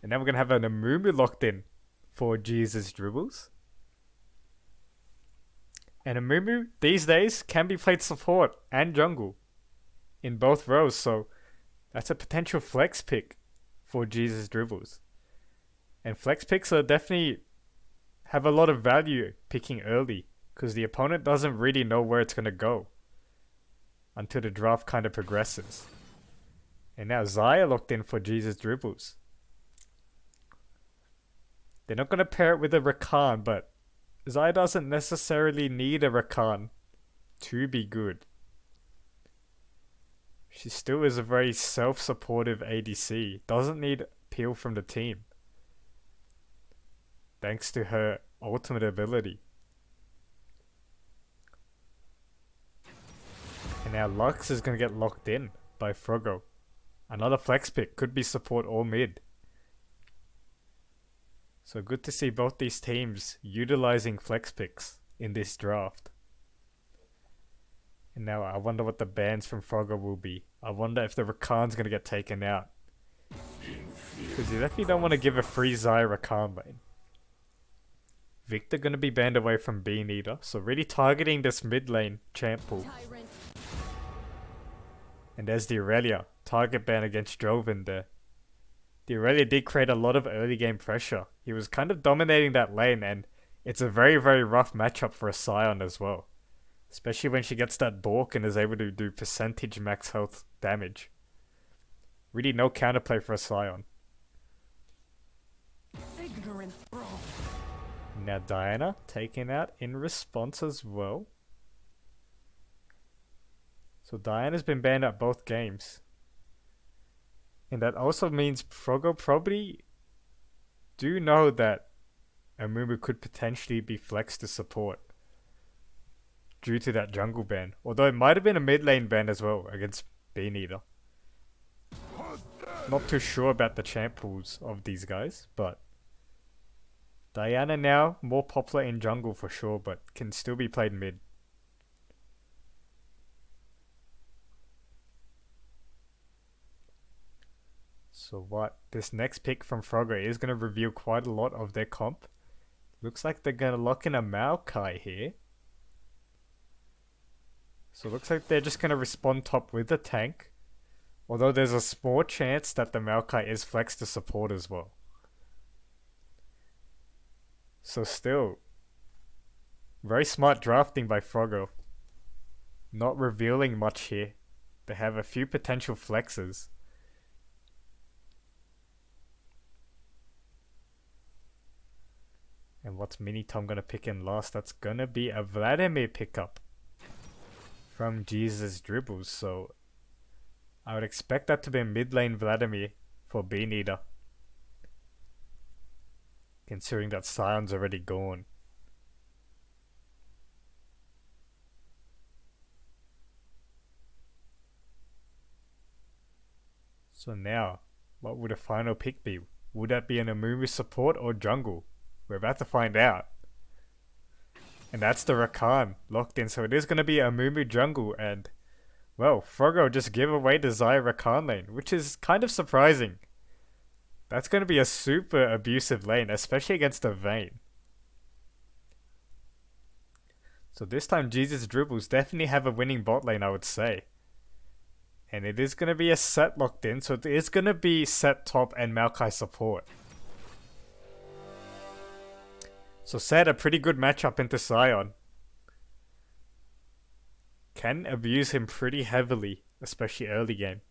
And now we're going to have an Amumu locked in for Jesusdribbles. And Amumu, these days, can be played support and jungle in both rows, so that's a potential flex pick for Jesusdribbles. And flex picks are definitely have a lot of value picking early, because the opponent doesn't really know where it's going to go until the draft kind of progresses. And now Xayah locked in for Jesusdribbles. They're not going to pair it with a Rakan, but Xayah doesn't necessarily need a Rakan to be good. She still is a very self-supportive ADC. Doesn't need peel from the team. Thanks to her ultimate ability. And now Lux is going to get locked in by Froggo. Another flex pick. Could be support or mid. So good to see both these teams utilizing flex picks in this draft. And now I wonder what the bans from Froggo will be. I wonder if the Rakan's going to get taken out. Because you definitely don't want to give a free Xayah Rakan lane. Victor going to be banned away from Bean Eater. So really targeting this mid lane champ pool. And there's the Aurelia. Target ban against Joven there. The Aurelia did create a lot of early game pressure. He was kind of dominating that lane, and it's a very, very rough matchup for a Scion as well. Especially when she gets that Bork and is able to do percentage max health damage. Really no counterplay for a Scion. Now Diana taken out in response as well. So Diana's been banned at both games. And that also means Froggo probably do know that Amumu could potentially be flexed to support due to that jungle ban. Although it might have been a mid lane ban as well against Bean Eater. Not too sure about the champ pools of these guys, but Diana now more popular in jungle for sure, but can still be played mid. So what? This next pick from Froggo is going to reveal quite a lot of their comp. Looks like they're going to lock in a Maokai here. So it looks like they're just going to respond top with the tank. Although there's a small chance that the Maokai is flexed to support as well. So still, very smart drafting by Froggo. Not revealing much here. They have a few potential flexes. And what's Mini Tom gonna pick in last? That's gonna be a Vladimir pickup from Jesusdribbles. So I would expect that to be a mid lane Vladimir for Bean Eater, considering that Sion's already gone. So now, what would a final pick be? Would that be an Amumu support or jungle? We're about to find out. And that's the Rakan locked in. So it is going to be a Amumu jungle. And, well, Froggo just give away the Xayah Rakan lane, which is kind of surprising. That's going to be a super abusive lane, especially against a Vayne. So this time Jesusdribbles definitely have a winning bot lane, I would say. And it is going to be a set locked in. So it is going to be set top and Maokai support. So set a pretty good matchup into Sion. Can abuse him pretty heavily, especially early game.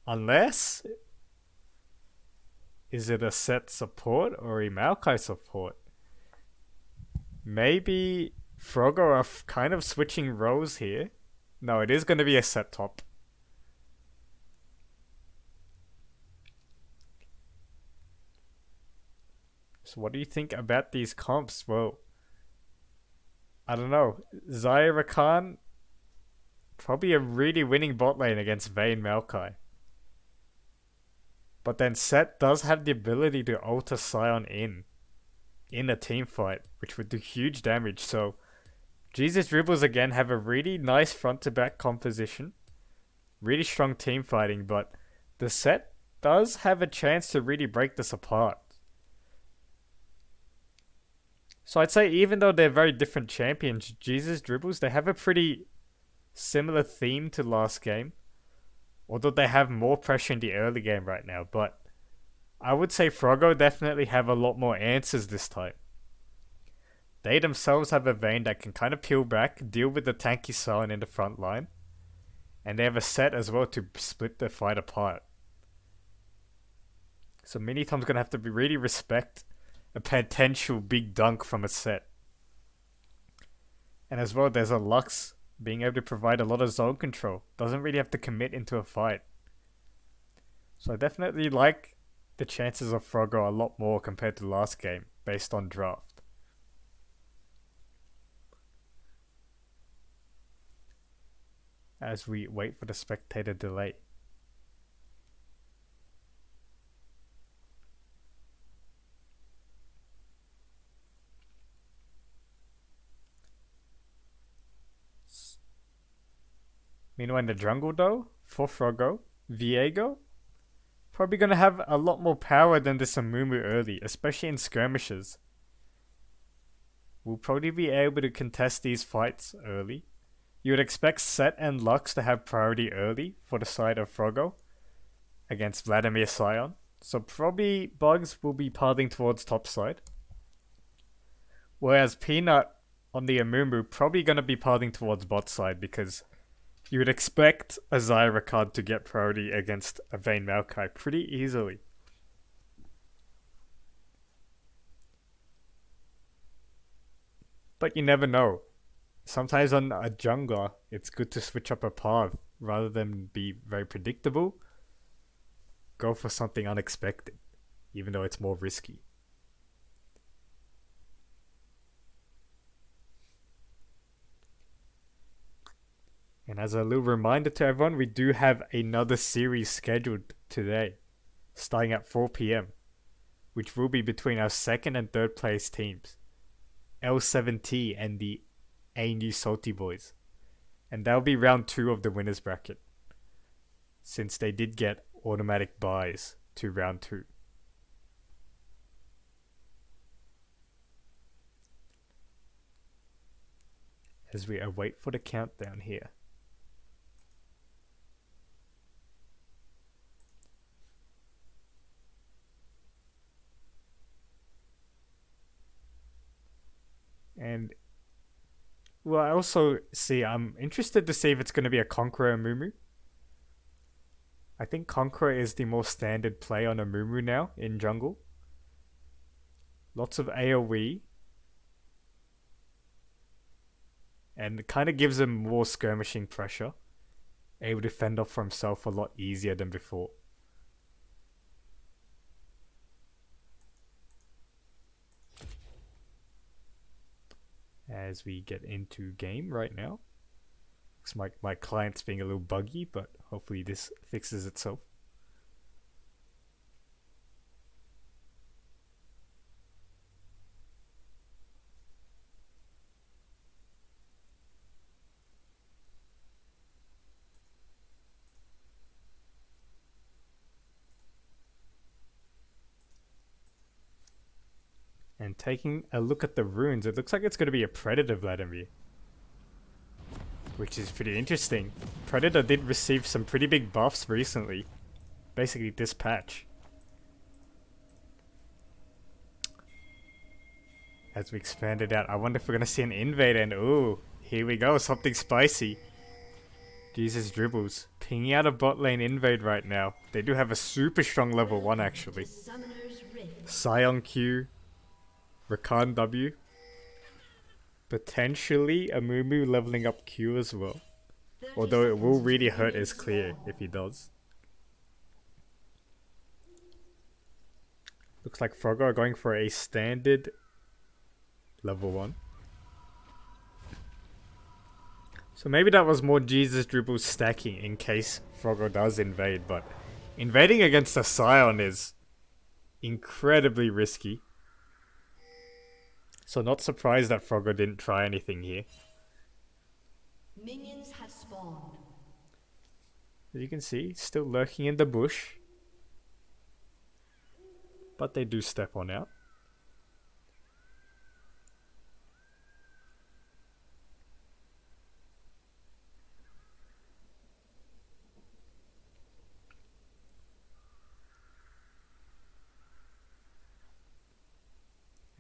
Unless, is it a set support or a Maokai support? Maybe Froggo are kind of switching roles here. No, it is going to be a set top. So what do you think about these comps? Well, I don't know. Xayah Rakan, probably a really winning bot lane against Vayne Maokai. But then Set does have the ability to alter Sion in a team fight, which would do huge damage. So Jesusdribbles again have a really nice front to back composition. Really strong team fighting, but the Set does have a chance to really break this apart. So I'd say even though they're very different champions, Jesusdribbles, they have a pretty similar theme to last game. Although they have more pressure in the early game right now. But I would say Froggo definitely have a lot more answers this time. They themselves have a Vayne that can kind of peel back, deal with the tanky Sion in the front line. And they have a Set as well to split the fight apart. So Minitom's going to have to really respect a potential big dunk from a Set. And as well, there's a Lux being able to provide a lot of zone control. Doesn't really have to commit into a fight. So I definitely like the chances of Froggo a lot more compared to last game, based on draft. As we wait for the spectator delay. Meanwhile, in the jungle though, for Froggo, Viego, probably going to have a lot more power than this Amumu early, especially in skirmishes. We'll probably be able to contest these fights early. You would expect Set and Lux to have priority early for the side of Froggo against Vladimir Sion. So probably Bugs will be pathing towards top side. Whereas Peanut on the Amumu probably going to be pathing towards bot side because you would expect a Xayah Rakan to get priority against a Vayne Maokai pretty easily. But you never know. Sometimes on a jungler, it's good to switch up a path rather than be very predictable. Go for something unexpected. even though it's more risky. And as a little reminder to everyone, we do have another series scheduled today, starting at 4 p.m, which will be between our second and third place teams, L7T and the ANU Salty Boys. And that'll be round 2 of the winners bracket, since they did get automatic buys to round 2. As we await for the countdown here. And well, I also see, I'm interested to see if it's going to be a Conqueror Mumu. I think Conqueror is the more standard play on a Mumu now in jungle. Lots of AoE. And it kind of gives him more skirmishing pressure. Able to fend off for himself a lot easier than before. As we get into game right now. Looks like my client's being a little buggy, but hopefully this fixes itself. And taking a look at the runes, it looks like it's going to be a Predator Vladimir. Which is pretty interesting. Predator did receive some pretty big buffs recently. Basically this patch. As we expand it out, I wonder if we're going to see an Invader and ooh, here we go, something spicy. Jesusdribbles pinging out a bot lane invade right now. They do have a super strong level 1 actually. Scion Q. Rakan W. Potentially a Mumu leveling up Q as well. Although it will really hurt his clear if he does. Looks like Froggo are going for a standard level 1. So maybe that was more Jesusdribbles stacking in case Froggo does invade, but invading against a Scion is incredibly risky. So not surprised that Froggo didn't try anything here. Minions have spawned. As you can see, still lurking in the bush. But they do step on out.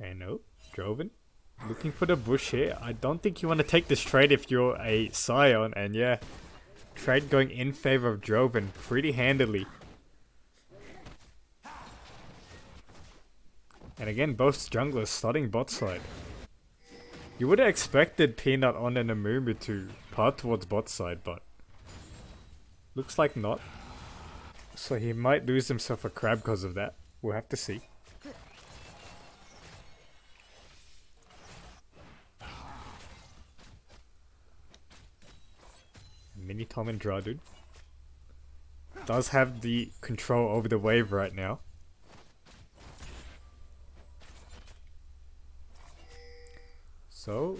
And no, Joven looking for the bush here. I don't think you want to take this trade if you're a Scion, and yeah, trade going in favor of Joven pretty handily. And again, both junglers starting bot side. You would have expected Peanut on and Amumu to part towards bot side, but looks like not. So he might lose himself a crab because of that. We'll have to see. Mini Tom and Dradude does have the control over the wave right now. So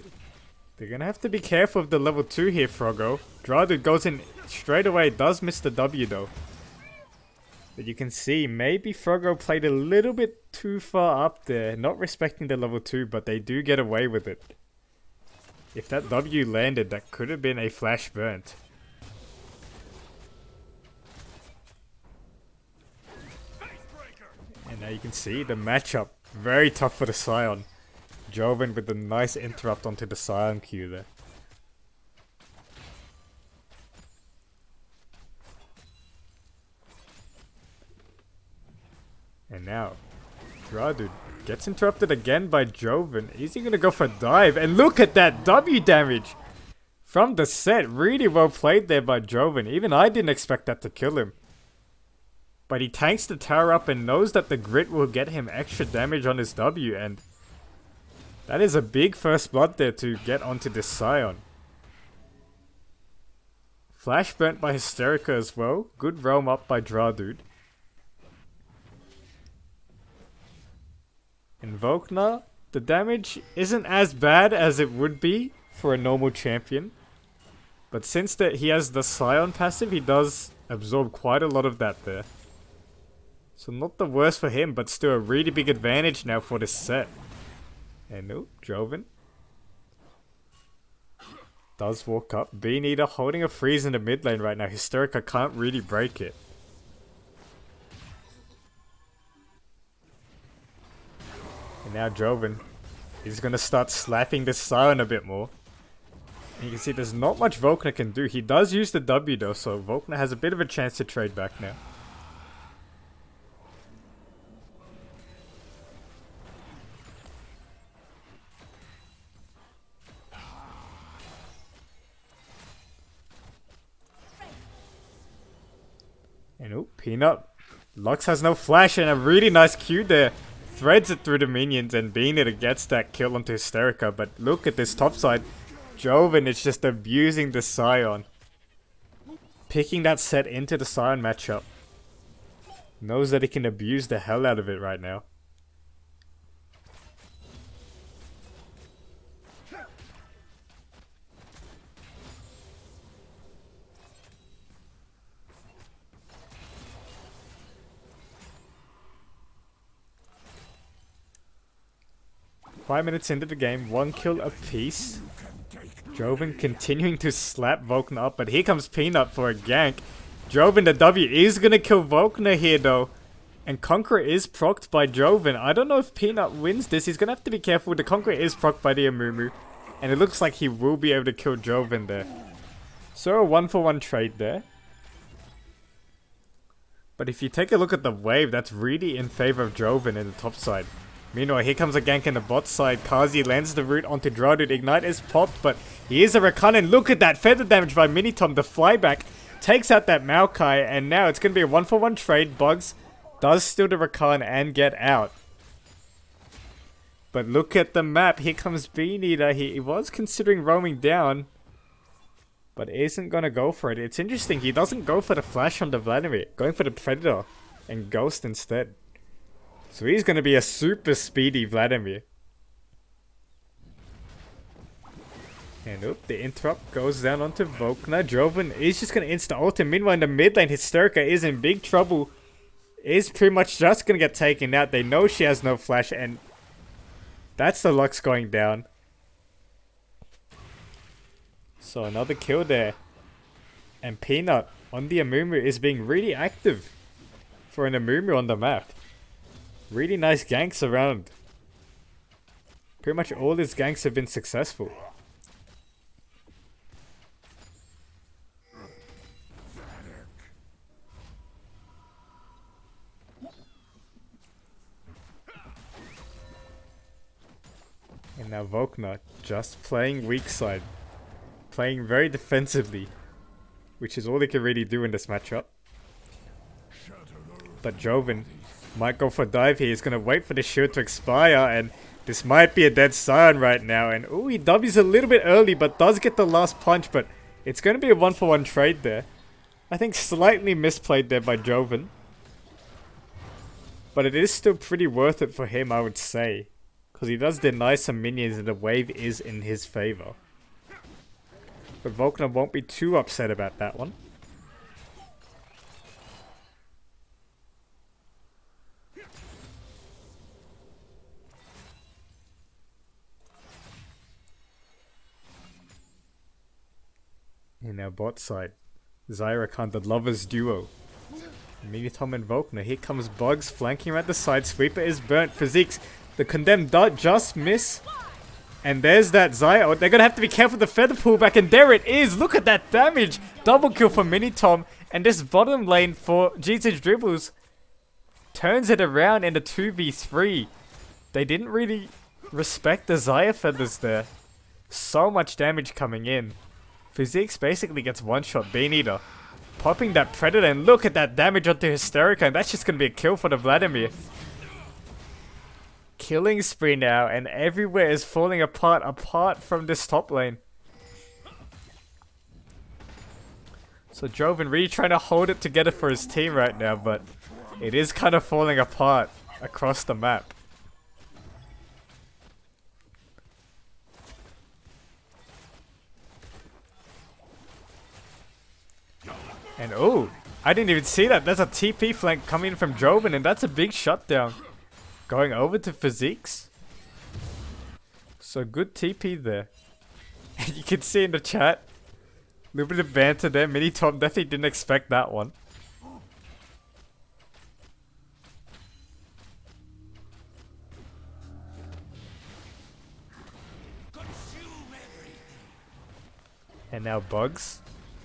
they're gonna have to be careful of the level 2 here, Froggo. Dradude goes in straight away, does miss the W though. But you can see maybe Froggo played a little bit too far up there, not respecting the level 2, but they do get away with it. If that W landed, that could have been a flash burnt. And now you can see the matchup, very tough for the Scion. Joven with a nice interrupt onto the Scion Q there. And now, Dradude gets interrupted again by Joven. Is he gonna go for a dive? And look at that W damage! From the set, really well played there by Joven. Even I didn't expect that to kill him. But he tanks the tower up and knows that the grit will get him extra damage on his W, and that is a big first blood there to get onto this Scion. Flash burnt by Hysterica as well. Good roam up by Dradude. In Vokna, the damage isn't as bad as it would be for a normal champion. But since he has the Scion passive, he does absorb quite a lot of that there. So not the worst for him, but still a really big advantage now for this set. And oh, Joven does walk up. Bean Eater holding a freeze in the mid lane right now. Hysterica can't really break it. And now Joven is going to start slapping this Scion a bit more. And you can see there's not much Vokna can do. He does use the W though, so Vokna has a bit of a chance to trade back now. And oh, Peanut. Lux has no flash and a really nice Q there. Threads it through the minions and Bean Eater gets that kill onto Hysterica. But look at this top side. Joven is just abusing the Scion. Picking that set into the Scion matchup. Knows that he can abuse the hell out of it right now. Five minutes into the game, 1 kill apiece. Joven continuing to slap Vokna up, but here comes Peanut for a gank. Joven, the W is gonna kill Vokna here though. And Conqueror is procced by Joven. I don't know if Peanut wins this. He's gonna have to be careful. The Conqueror is procced by the Amumu. And it looks like he will be able to kill Joven there. So a 1-for-1 trade there. But if you take a look at the wave, that's really in favor of Joven in the top side. Meanwhile, here comes a gank in the bot side. Kazi lands the root onto Dradude. Ignite is popped, but he is a Rakan. Look at that feather damage by Minitom. The flyback takes out that Maokai, and now it's going to be a 1-for-1 trade. Bugs does steal the Rakan and get out. But look at the map. Here comes Bean Eater. He was considering roaming down, but isn't going to go for it. It's interesting. He doesn't go for the flash on the Vladimir. Going for the Predator and Ghost instead. So he's going to be a super speedy Vladimir. And oop, the interrupt goes down onto Vokna. Joven is just going to insta-ult him. Meanwhile, in the mid lane, Hysterica is in big trouble. Is pretty much just going to get taken out. They know she has no flash, and that's the Lux going down. So another kill there. And Peanut on the Amumu is being really active for an Amumu on the map. Really nice ganks around. Pretty much all his ganks have been successful. And now Vokna just playing weak side. Playing very defensively. Which is all he can really do in this matchup. But Joven might go for a dive here. He's going to wait for the shield to expire. And this might be a dead Scion right now. And ooh, he W's a little bit early, but does get the last punch. But it's going to be a 1-for-1 trade there. I think slightly misplayed there by Joven. But it is still pretty worth it for him, I would say. Because he does deny some minions and the wave is in his favor. But Vokna won't be too upset about that one. In our bot side, Zyrakan, the lovers duo. Minitom and Vokna. Here comes Bugs flanking around the side. Sweeper is burnt. Physiques, the condemned dart just miss. And there's that Zyra. They're going to have to be careful with the feather pullback. And there it is. Look at that damage. Double kill for Minitom. And this bottom lane for Jesusdribbles turns it around in a 2v3. They didn't really respect the Zyra feathers there. So much damage coming in. Physiques basically gets one-shot Bean Eater. Popping that Predator, and look at that damage onto Hysterica, and that's just gonna be a kill for the Vladimir. Killing spree now, and everywhere is falling apart from this top lane. So Joven really trying to hold it together for his team right now, but it is kind of falling apart across the map. And oh, I didn't even see that. There's a TP flank coming from Joven, and that's a big shutdown. Going over to Physiques. So good TP there. And you can see in the chat, a little bit of banter there. Mini Tom definitely didn't expect that one. And now Bugs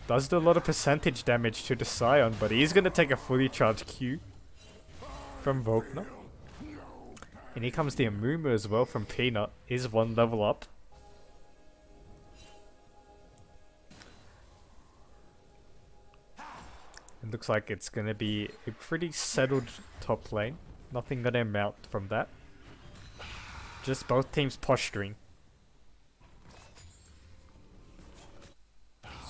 does do a lot of percentage damage to the Scion, but he's going to take a fully charged Q from Volkner. And here comes the Amumu as well from Peanut. Is one level up. It looks like it's going to be a pretty settled top lane. Nothing going to amount from that. Just both teams posturing.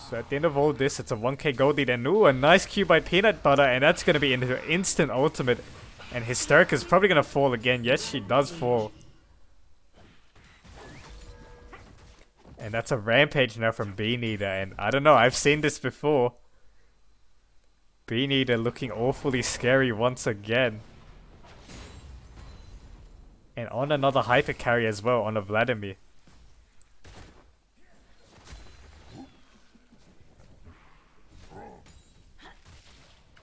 So at the end of all this, it's a 1k gold lead, and ooh, a nice Q by Peanut Butter, and that's going to be into an instant ultimate. And Hysterica's probably going to fall again. Yes, she does fall. And that's a rampage now from Bean Eater, and I don't know, I've seen this before. Bean Eater looking awfully scary once again. And on another hyper carry as well, on a Vladimir.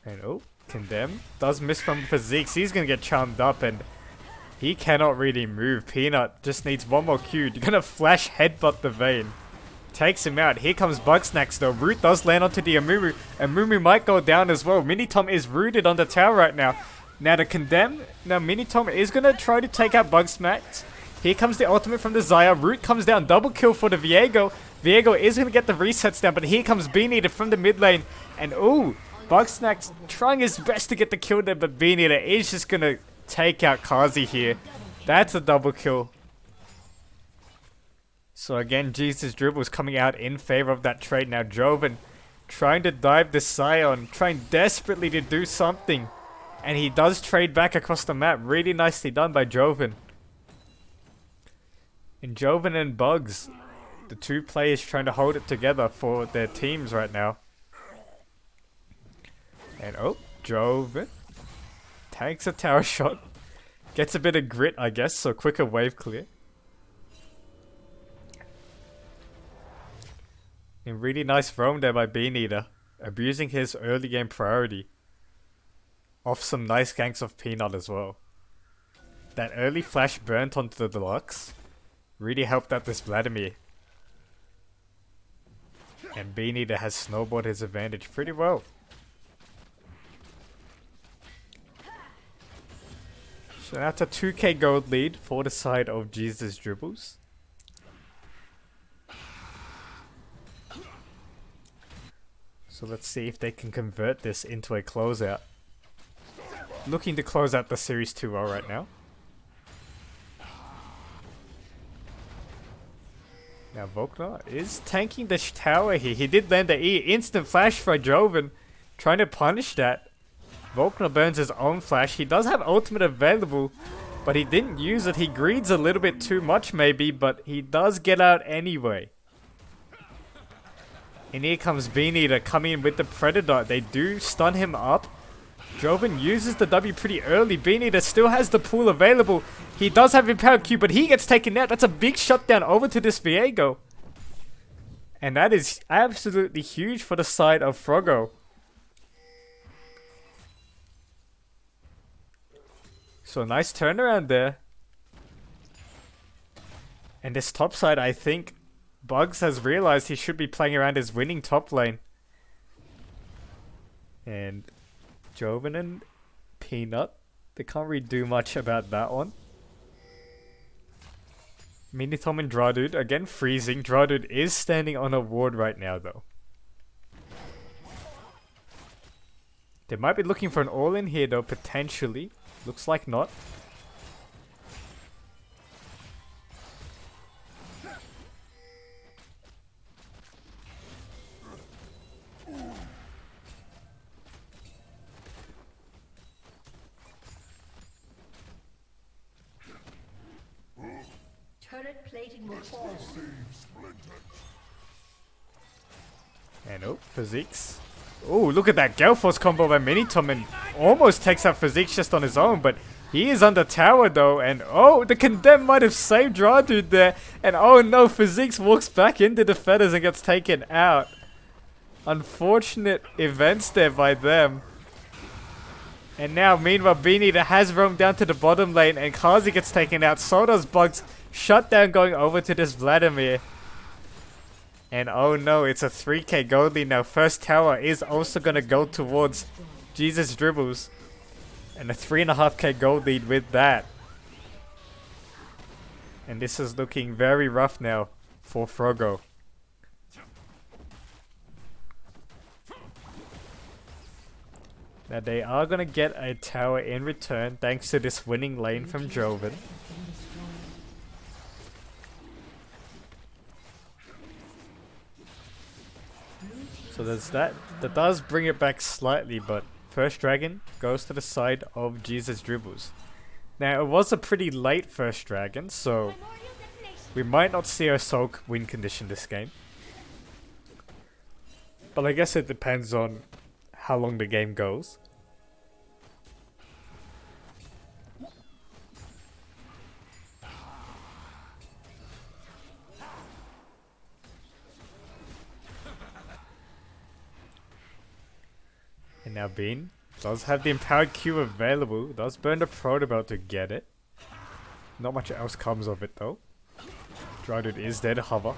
And oh, Condemn does miss from Physiques. He's gonna get charmed up, and he cannot really move. Peanut just needs one more Q. You're gonna flash headbutt the Vayne. Takes him out. Here comes Bugsnax though. Root does land onto the Amumu. Amumu might go down as well. Minitom is rooted on the tower right now. Now to Condemn. Now Minitom is gonna try to take out Bugsnax. Here comes the ultimate from the Xayah. Root comes down. Double kill for the Viego. Viego is gonna get the resets down, but here comes Bean Eater from the mid lane. And ooh, Bugsnax trying his best to get the kill there, but Bean Eater is just gonna take out Kazi here. That's a double kill. So again, Jesusdribbles coming out in favor of that trade. Now Joven trying to dive the Scion, trying desperately to do something. And he does trade back across the map. Really nicely done by Joven. And Joven and Bugs, the two players trying to hold it together for their teams right now. And oh, Joven takes a tower shot. Gets a bit of grit, I guess, so quicker wave clear. And really nice roam there by Bean Eater, abusing his early game priority. Off some nice ganks of Peanut as well. That early flash burnt onto the Deluxe really helped out this Vladimir. And Bean Eater has snowballed his advantage pretty well. So that's a 2k gold lead for the side of Jesusdribbles. So let's see if they can convert this into a closeout. Looking to close out the series 2-0 right now. Now Volkner is tanking the tower here. He did land the E. Instant flash for Joven. Trying to punish that. Volkner burns his own flash. He does have ultimate available, but he didn't use it. He greeds a little bit too much maybe, but he does get out anyway. And here comes Bean Eater coming in with the Predator. They do stun him up. Joven uses the W pretty early. Bean Eater still has the pool available. He does have Empowered Q, but he gets taken out. That's a big shutdown over to this Viego. And that is absolutely huge for the side of Froggo. So nice turnaround there. And this top side, I think Bugs has realized he should be playing around his winning top lane. And Joven and Peanut, they can't really do much about that one. Minitom and Dradude, again freezing. Dradude is standing on a ward right now though. They might be looking for an all-in here though, potentially. Looks like not. Turret plating will fall soon. And oh, physiques. Oh, look at that Gale Force combo by Minitom and almost takes out physiques just on his own, but he is under tower though, and oh, the Condemn might have saved Dude there, and oh no, physiques walks back into the feathers and gets taken out. Unfortunate events there by them. And now, meanwhile, Beaneater has roamed down to the bottom lane, and Kazi gets taken out, so does Bugs. Shutdown going over to this Vladimir. And oh no, it's a 3k gold lead now. First tower is also going to go towards Jesusdribbles. And a 3.5k gold lead with that. And this is looking very rough now for Froggo. Now they are going to get a tower in return thanks to this winning lane from Joven. So there's that. That does bring it back slightly, but first dragon goes to the side of Jesusdribbles. Now it was a pretty late first dragon, so we might not see our Soak win condition this game. But I guess it depends on how long the game goes. And now Bean does have the empowered Q available, does burn the Protobelt to get it. Not much else comes of it though. Dude is there to hover.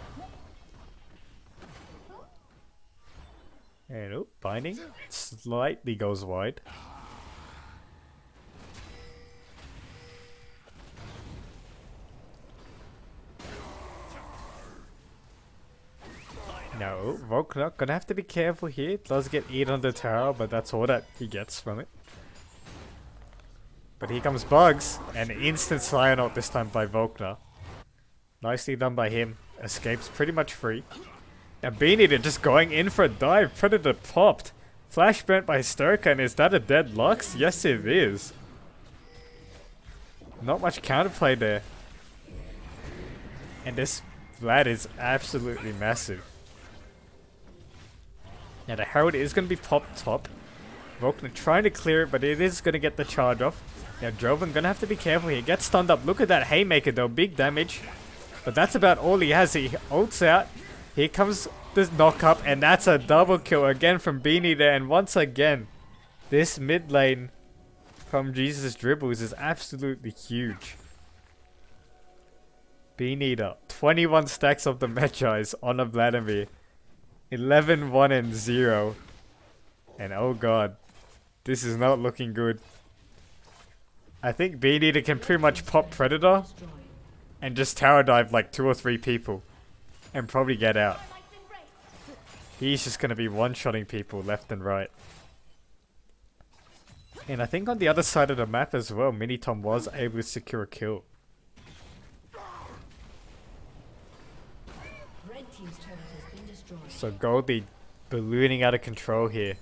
And oh, binding slightly goes wide. No, Volkner gonna have to be careful here. Does get eaten on the tower, but that's all that he gets from it. But here comes Bugs, and instant Cyanote this time by Volkner. Nicely done by him. Escapes pretty much free. Now Beaneater just going in for a dive. Predator popped. Flash burnt by Hysterica, and is that a dead Lux? Yes it is. Not much counterplay there. And this Vlad is absolutely massive. Now the Herald is going to be popped top. Volkner trying to clear it, but it is going to get the charge off. Now Joven going to have to be careful here. Gets stunned up. Look at that Haymaker though. Big damage. But that's about all he has. He ults out. Here comes this knock up, and that's a double kill again from Beaneater. And once again, this mid lane from Jesusdribbles is absolutely huge. Beaneater, 21 stacks of the Magi's on a Vladimir. 11, 1 and 0. And oh god, this is not looking good. I think Beaneater can pretty much pop Predator and just tower dive like 2 or 3 people and probably get out. He's just going to be one-shotting people left and right. And I think on the other side of the map as well, Minitom was able to secure a kill. Red team's turret has been destroyed. So Goldie ballooning out of control here.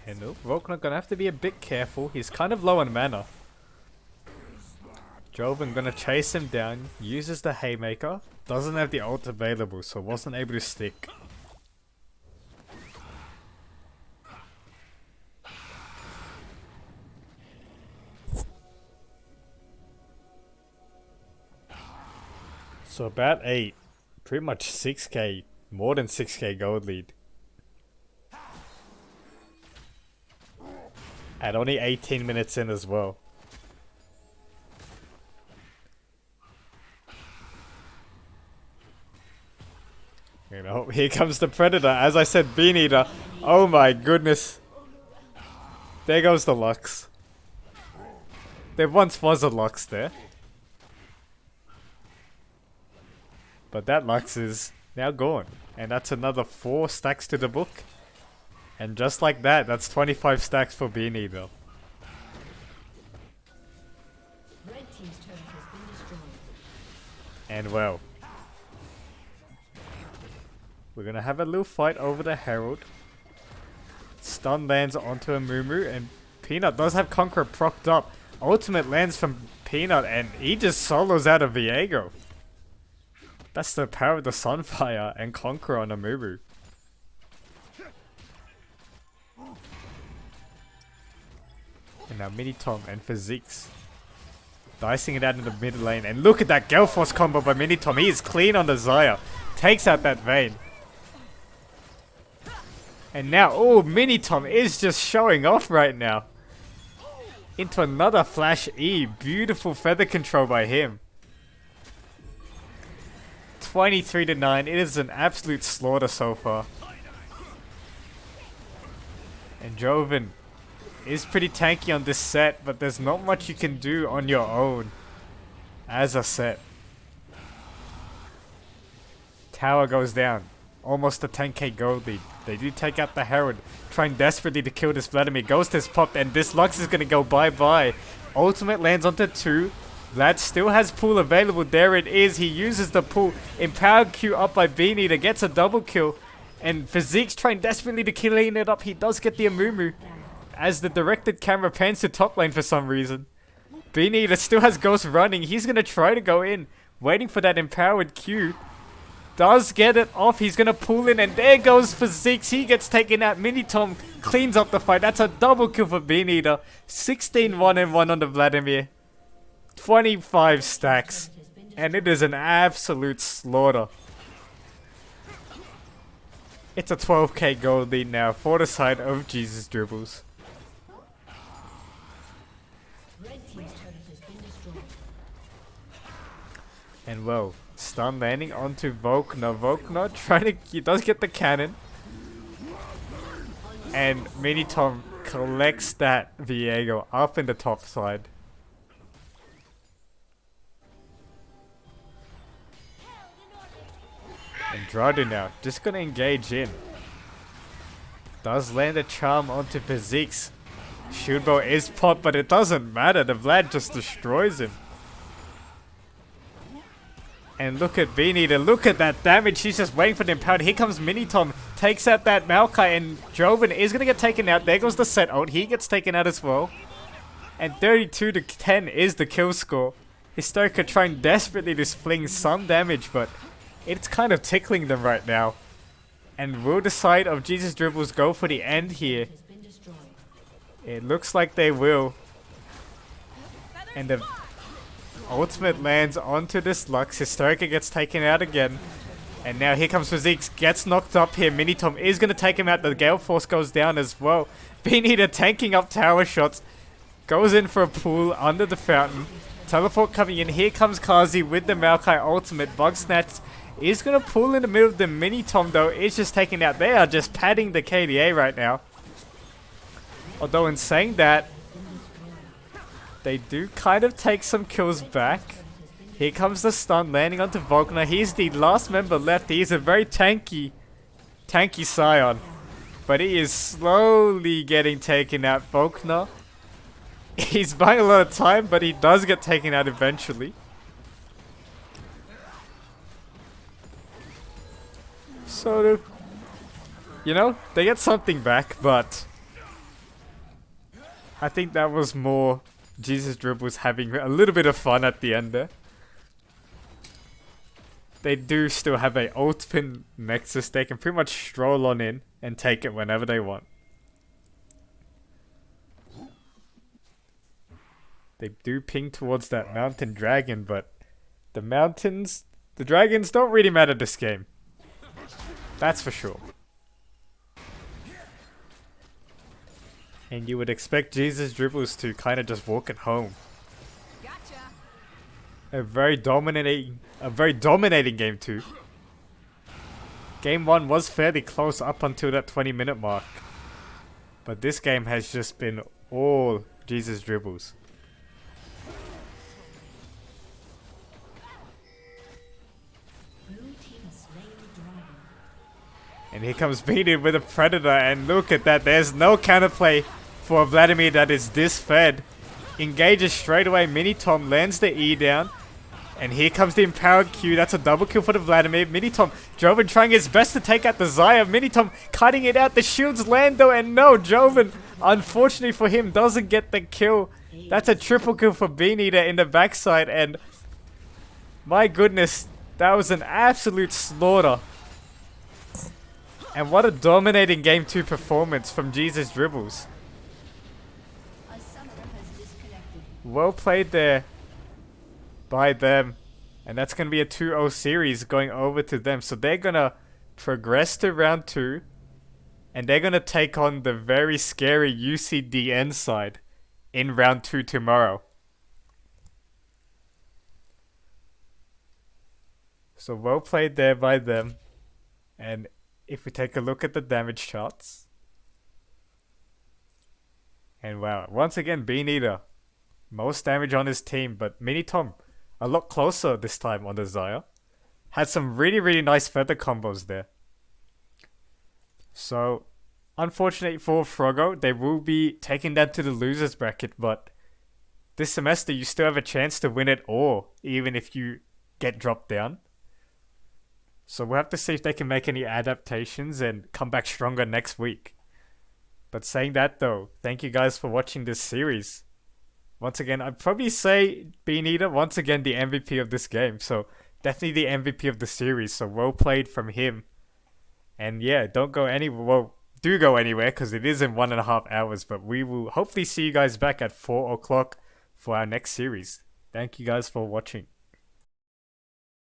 And nope, Volkner gonna have to be a bit careful. He's kind of low on mana. Joven gonna chase him down, uses the Haymaker. Doesn't have the ult available, so wasn't able to stick. So about 8, pretty much 6k, more than 6k gold lead. At only 18 minutes in as well. You know, here comes the Predator. As I said, Beaneater. Oh my goodness. There goes the Lux. There once was a Lux there. But that Lux is now gone. And that's another 4 stacks to the book. And just like that, that's 25 stacks for Beaneater. Red team's turret has been destroyed. And well, we're gonna have a little fight over the Herald. Stun lands onto a Mumu, and Peanut does have Conqueror procced up. Ultimate lands from Peanut, and he just solos out of Viego. That's the power of the Sunfire and Conqueror on a Mumu. And now Mini Tom and Physiques dicing it out in the mid lane. And look at that Gale Force combo by Mini Tom. He is clean on the Xayah. Takes out that Vayne. And now, oh, Mini Tom is just showing off right now. Into another Flash E. Beautiful feather control by him. 23-9. It is an absolute slaughter so far. And Joven is pretty tanky on this set, but there's not much you can do on your own as a set. Tower goes down. Almost a 10k gold lead. They do take out the Herald, trying desperately to kill this Vladimir. Ghost is popped, and this Lux is going to go bye-bye. Ultimate lands onto 2. Vlad still has pool available. There it is. He uses the pool. Empowered Q up by Beaneater. Gets a double kill. And Physique's trying desperately to clean it up. He does get the Amumu, as the directed camera pans to top lane for some reason. Beaneater still has Ghost running. He's going to try to go in, waiting for that empowered Q. Does get it off. He's going to pull in, and there goes Physiques. He gets taken out. Mini Tom cleans up the fight. That's a double kill for Beaneater. 16-1-1 on the Vladimir. 25 stacks. And it is an absolute slaughter. It's a 12k gold lead now for the side of Jesusdribbles. Red team's turret has been destroyed. And well, stun landing onto Volkner. Volkner trying to, he does get the cannon. And Mini Tom collects that Viego up in the top side. Andrade now, just gonna engage in. Does land a charm onto Physiques. Shield bow is popped, but it doesn't matter. The Vlad just destroys him. And look at Beaneater, look at that damage. He's just waiting for the empowered. Here comes Mini Tom, takes out that Maokai, and Joven is gonna get taken out. There goes the set ult. He gets taken out as well. And 32-10 is the kill score. Historica trying desperately to fling some damage, but it's kind of tickling them right now. And will the side of Jesusdribbles go for the end here? Has been destroyed. It looks like they will. And the ultimate lands onto this Lux. Historica gets taken out again. And now here comes Physiques. Gets knocked up here. Mini Tom is going to take him out. The Gale Force goes down as well. Beaneater tanking up tower shots. Goes in for a pull under the fountain. Teleport coming in. Here comes Kazi with the Maokai ultimate. Bug Snatch is going to pull in the middle of the Mini Tom though. Is just taken out. They are just padding the KDA right now. Although in saying that, they do kind of take some kills back. Here comes the stun landing onto Volkner. He's the last member left. He is a very tanky Scion. But he is slowly getting taken out. Volkner, he's buying a lot of time, but he does get taken out eventually. So, you know, they get something back, but I think that was more Jesusdribbles having a little bit of fun at the end there. They do still have a ultimate Nexus. They can pretty much stroll on in and take it whenever they want. They do ping towards that mountain dragon, but the dragons don't really matter this game. That's for sure. And you would expect Jesusdribbles to kind of just walk it home. Gotcha. A very dominating game too. Game 1 was fairly close up until that 20-minute mark. But this game has just been all Jesusdribbles. Blue And here comes Beanie with a Predator, and look at that, there's no counterplay for Vladimir that is this fed. Engages straight away, Mini Tom lands the E down. And here comes the empowered Q. That's a double kill for the Vladimir. Minitom, Joven trying his best to take out the Zaya. Minitom cutting it out. The shields land though. And no, Joven, unfortunately for him, doesn't get the kill. That's a triple kill for Bean Eater in the backside. And my goodness, that was an absolute slaughter. And what a dominating Game 2 performance from Jesusdribbles. A summoner has disconnected. Well played there by them, and that's going to be a 2-0 series going over to them. So they're going to progress to round 2, and they're going to take on the very scary UCDN side in round 2 tomorrow. So well played there by them. And if we take a look at the damage charts, and wow, once again Bean Eater, most damage on his team, but Mini Tom a lot closer this time on the Zaya. Had some really nice feather combos there. So, unfortunately for Froggo, they will be taken down to the losers bracket, but this semester you still have a chance to win it all, even if you get dropped down. So we'll have to see if they can make any adaptations and come back stronger next week. But saying that though, thank you guys for watching this series. Once again, I'd probably say Bean Eater, once again, the MVP of this game. So, definitely the MVP of the series. So, well played from him. And yeah, don't go anywhere. Well, do go anywhere because it is in 1.5 hours. But we will hopefully see you guys back at 4 o'clock for our next series. Thank you guys for watching.